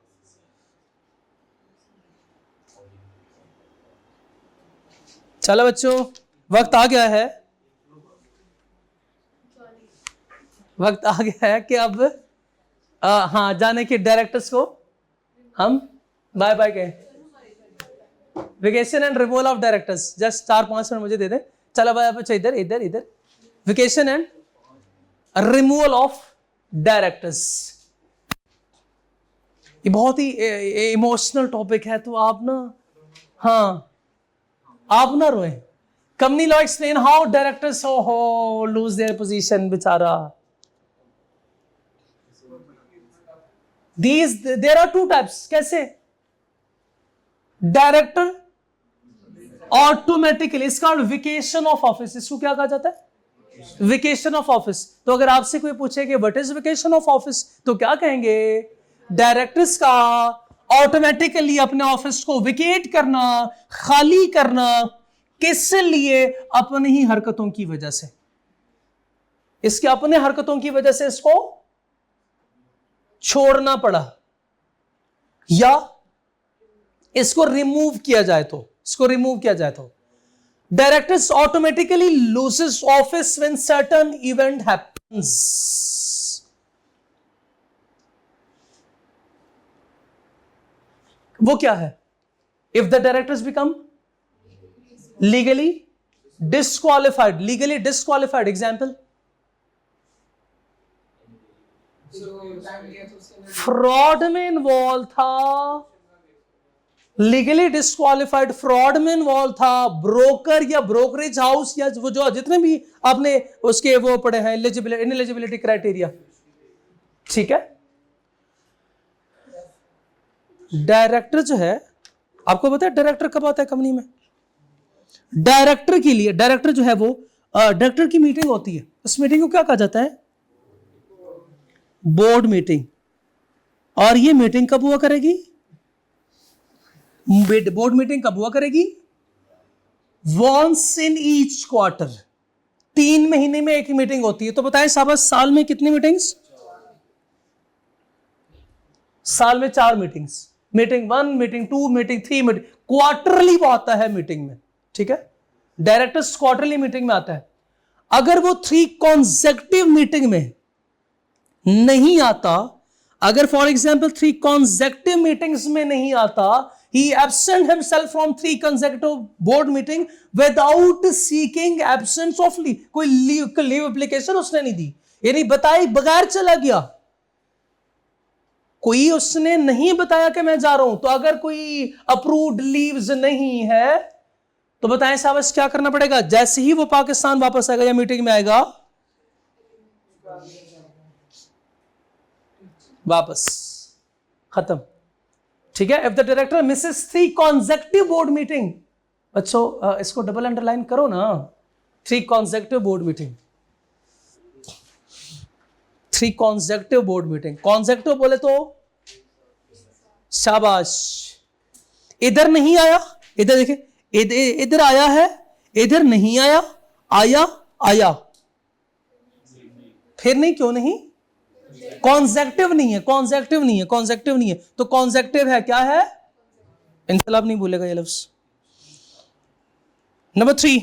Speaker 1: चलो बच्चों, वक्त आ गया है, वक्त आ गया है कि अब हाँ जाने के डायरेक्टर्स को हम बाय बाय कहें। Vacation and removal of directors, just 4-5 minute मुझे दे दे। चलो बाय बच्चों, इधर इधर इधर। Vacation and removal of directors, ये बहुत ही इमोशनल टॉपिक है, तो आप ना, हाँ आप ना रोए। Company law explain how directors हो लूज देयर पोजीशन। बेचारा, देयर आर 2 टाइप्स। कैसे? डायरेक्टर ऑटोमेटिकली, इसका वेकेशन ऑफ ऑफिस, इसको क्या कहा जाता है? Vacation of office. तो अगर आपसे कोई पूछे कि what is vacation of office, तो क्या कहेंगे? डायरेक्टर्स का ऑटोमेटिकली अपने ऑफिस को विकेट करना, खाली करना, किस लिए? अपनी ही हरकतों की वजह से, इसके अपने हरकतों की वजह से इसको छोड़ना पड़ा, या इसको रिमूव किया जाए तो directors automatically loses office when certain event happens. वो क्या है? If the directors become legally disqualified, example fraud में इन्वॉल्व था, लीगली डिस्क्वालिफाइड फ्रॉड में इन्वॉल्व था, ब्रोकर या ब्रोकरेज हाउस या वो जो जितने भी आपने उसके वो पढ़े हैं इनएलिजिबिलिटी क्राइटेरिया, ठीक है। डायरेक्टर जो है, आपको पता है डायरेक्टर कब आता है कंपनी में? डायरेक्टर के लिए, डायरेक्टर जो है वो डायरेक्टर की मीटिंग होती है, उस मीटिंग को क्या कहा जाता है? Board meeting. और ये मीटिंग कब हुआ करेगी? बोर्ड मीटिंग कब हुआ करेगी? वंस इन ईच क्वार्टर, 3 महीने में एक मीटिंग होती है। तो बताएं साहब, साल में कितनी मीटिंग्स? साल में 4 meetings, meeting 1, meeting 2, meeting 3, meeting quarterly वो आता है मीटिंग में, ठीक है। डायरेक्टर्स क्वार्टरली मीटिंग में आता है। अगर वो 3 कॉन्सेक्टिव मीटिंग में नहीं आता, अगर फॉर एग्जाम्पल 3 कॉन्सेक्टिव मीटिंग्स में नहीं आता, he absent himself from 3 consecutive board meeting without seeking absence of leave, कोई लीव एप्लीकेशन उसने नहीं दी, यानी बताए बगैर चला गया, कोई उसने नहीं बताया कि मैं जा रहा हूं। तो अगर कोई अप्रूव्ड लीव्स नहीं है तो बताएं साहब क्या करना पड़ेगा? जैसे ही वो पाकिस्तान वापस आएगा या मीटिंग में आएगा, वापस खत्म, ठीक है। If the director misses 3 consecutive board meeting, बच्चों इसको डबल अंडरलाइन करो ना, 3 consecutive board meeting, 3 consecutive board meeting. Consecutive बोले तो शाबाश, इधर नहीं आया, इधर देखिए, इधर आया है, इधर नहीं आया, आया, फिर नहीं, क्यों नहीं? कॉन्सेक्टिव नहीं है, कॉन्सेक्टिव नहीं है। तो कॉन्सेक्टिव है, क्या है? इंकलाब नहीं भूलेगा ये लफ्ज। नंबर 3,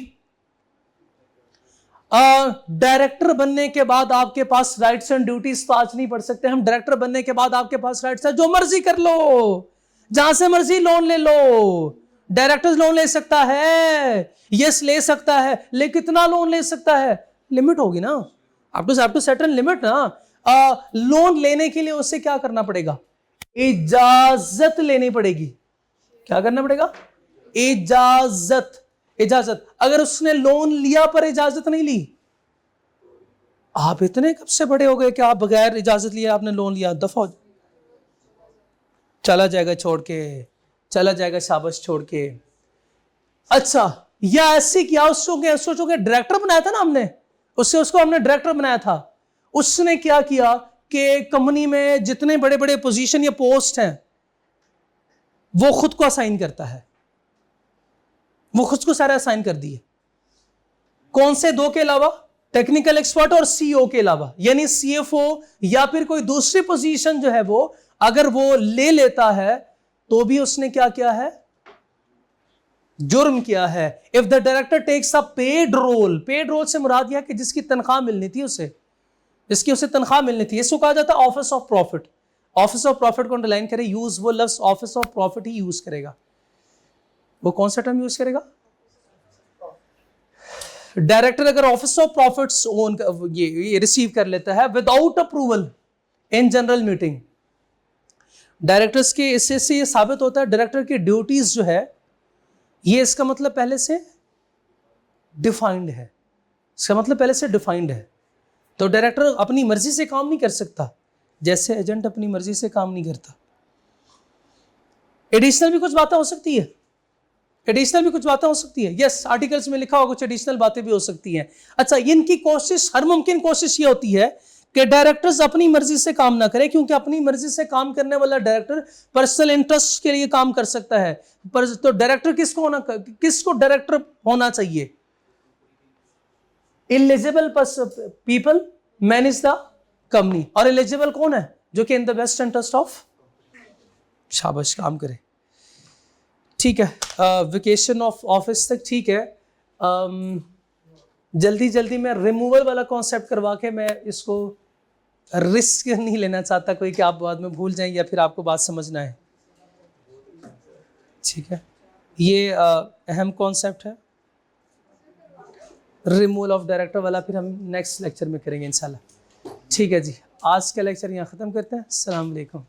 Speaker 1: डायरेक्टर बनने के बाद आपके पास राइट्स एंड ड्यूटीज तो आज नहीं पढ़ सकते हम। डायरेक्टर बनने के बाद आपके पास राइट्स है, जो मर्जी कर लो, जहां से मर्जी लोन ले लो। डायरेक्टर लोन ले सकता है, यस ले सकता है, लेकिन कितना लोन ले सकता है? लिमिट होगी ना, अप टू सर्टेन लिमिट ना। लोन लेने के लिए उससे क्या करना पड़ेगा? इजाजत लेनी पड़ेगी। क्या करना पड़ेगा? इजाजत। अगर उसने लोन लिया पर इजाजत नहीं ली, आप इतने कब से बड़े हो गए कि आप बगैर इजाजत लिए आपने लोन लिया, दफा हो, चला जाएगा छोड़ के, चला जाएगा शाबाश छोड़ के। अच्छा, या ऐसे किया, सोचोगे डायरेक्टर बनाया था ना हमने, उसको हमने डायरेक्टर बनाया था। उसने क्या किया कि कंपनी में जितने बड़े बड़े पोजीशन या पोस्ट हैं वो खुद को असाइन करता है, वो खुद को सारे असाइन कर दिए। कौन से? 2 के अलावा, टेक्निकल एक्सपर्ट और सीईओ के अलावा, यानी सीएफओ या फिर कोई दूसरी पोजीशन जो है वो अगर वो ले लेता है तो भी उसने क्या किया है? जुर्म किया है। If the director takes a paid role से मुराद यह कि जिसकी तनख्वाह मिलनी थी उसे तनख्वाह मिलनी थी, इसको कहा जाता है office of profit. Office of profit को अंडरलाइन करें, यूज वो लफ्ज office of profit he use करेगा। वो कौन सा टर्म यूज करेगा? डायरेक्टर अगर ऑफिस ऑफ प्रॉफिट्स ओन ये रिसीव कर लेता है without approval in general meeting, directors के इससे ये साबित होता है डायरेक्टर की ड्यूटीज जो है ये इसका मतलब पहले से डिफाइंड है, तो डायरेक्टर अपनी मर्जी से काम नहीं कर सकता, जैसे एजेंट अपनी मर्जी से काम नहीं करता। एडिशनल भी कुछ बातें हो सकती है, यस आर्टिकल्स में लिखा होगा कुछ एडिशनल बातें भी हो सकती हैं। अच्छा, इनकी कोशिश, हर मुमकिन कोशिश ये होती है कि डायरेक्टर्स अपनी मर्जी से काम ना करें, क्योंकि अपनी मर्जी से काम करने वाला डायरेक्टर पर्सनल इंटरेस्ट के लिए काम कर सकता है। पर तो डायरेक्टर किसको डायरेक्टर होना चाहिए? Eligible people manage the company. और एलिजिबल कौन है? जो कि in the best interest of, शाबाश, काम करे। ठीक है, वेकेशन ऑफ ऑफिस तक ठीक है। जल्दी जल्दी मैं रिमूवल वाला कॉन्सेप्ट करवा के मैं इसको रिस्क नहीं लेना चाहता कोई कि आप बाद में भूल जाएं या फिर आपको बात समझना है। ठीक है, ये अहम कॉन्सेप्ट है रिमूवल ऑफ डायरेक्टर वाला, फिर हम नेक्स्ट लेक्चर में करेंगे इंशाल्लाह। ठीक है जी, आज का लेक्चर यहाँ ख़त्म करते हैं। अस्सलाम वालेकुम।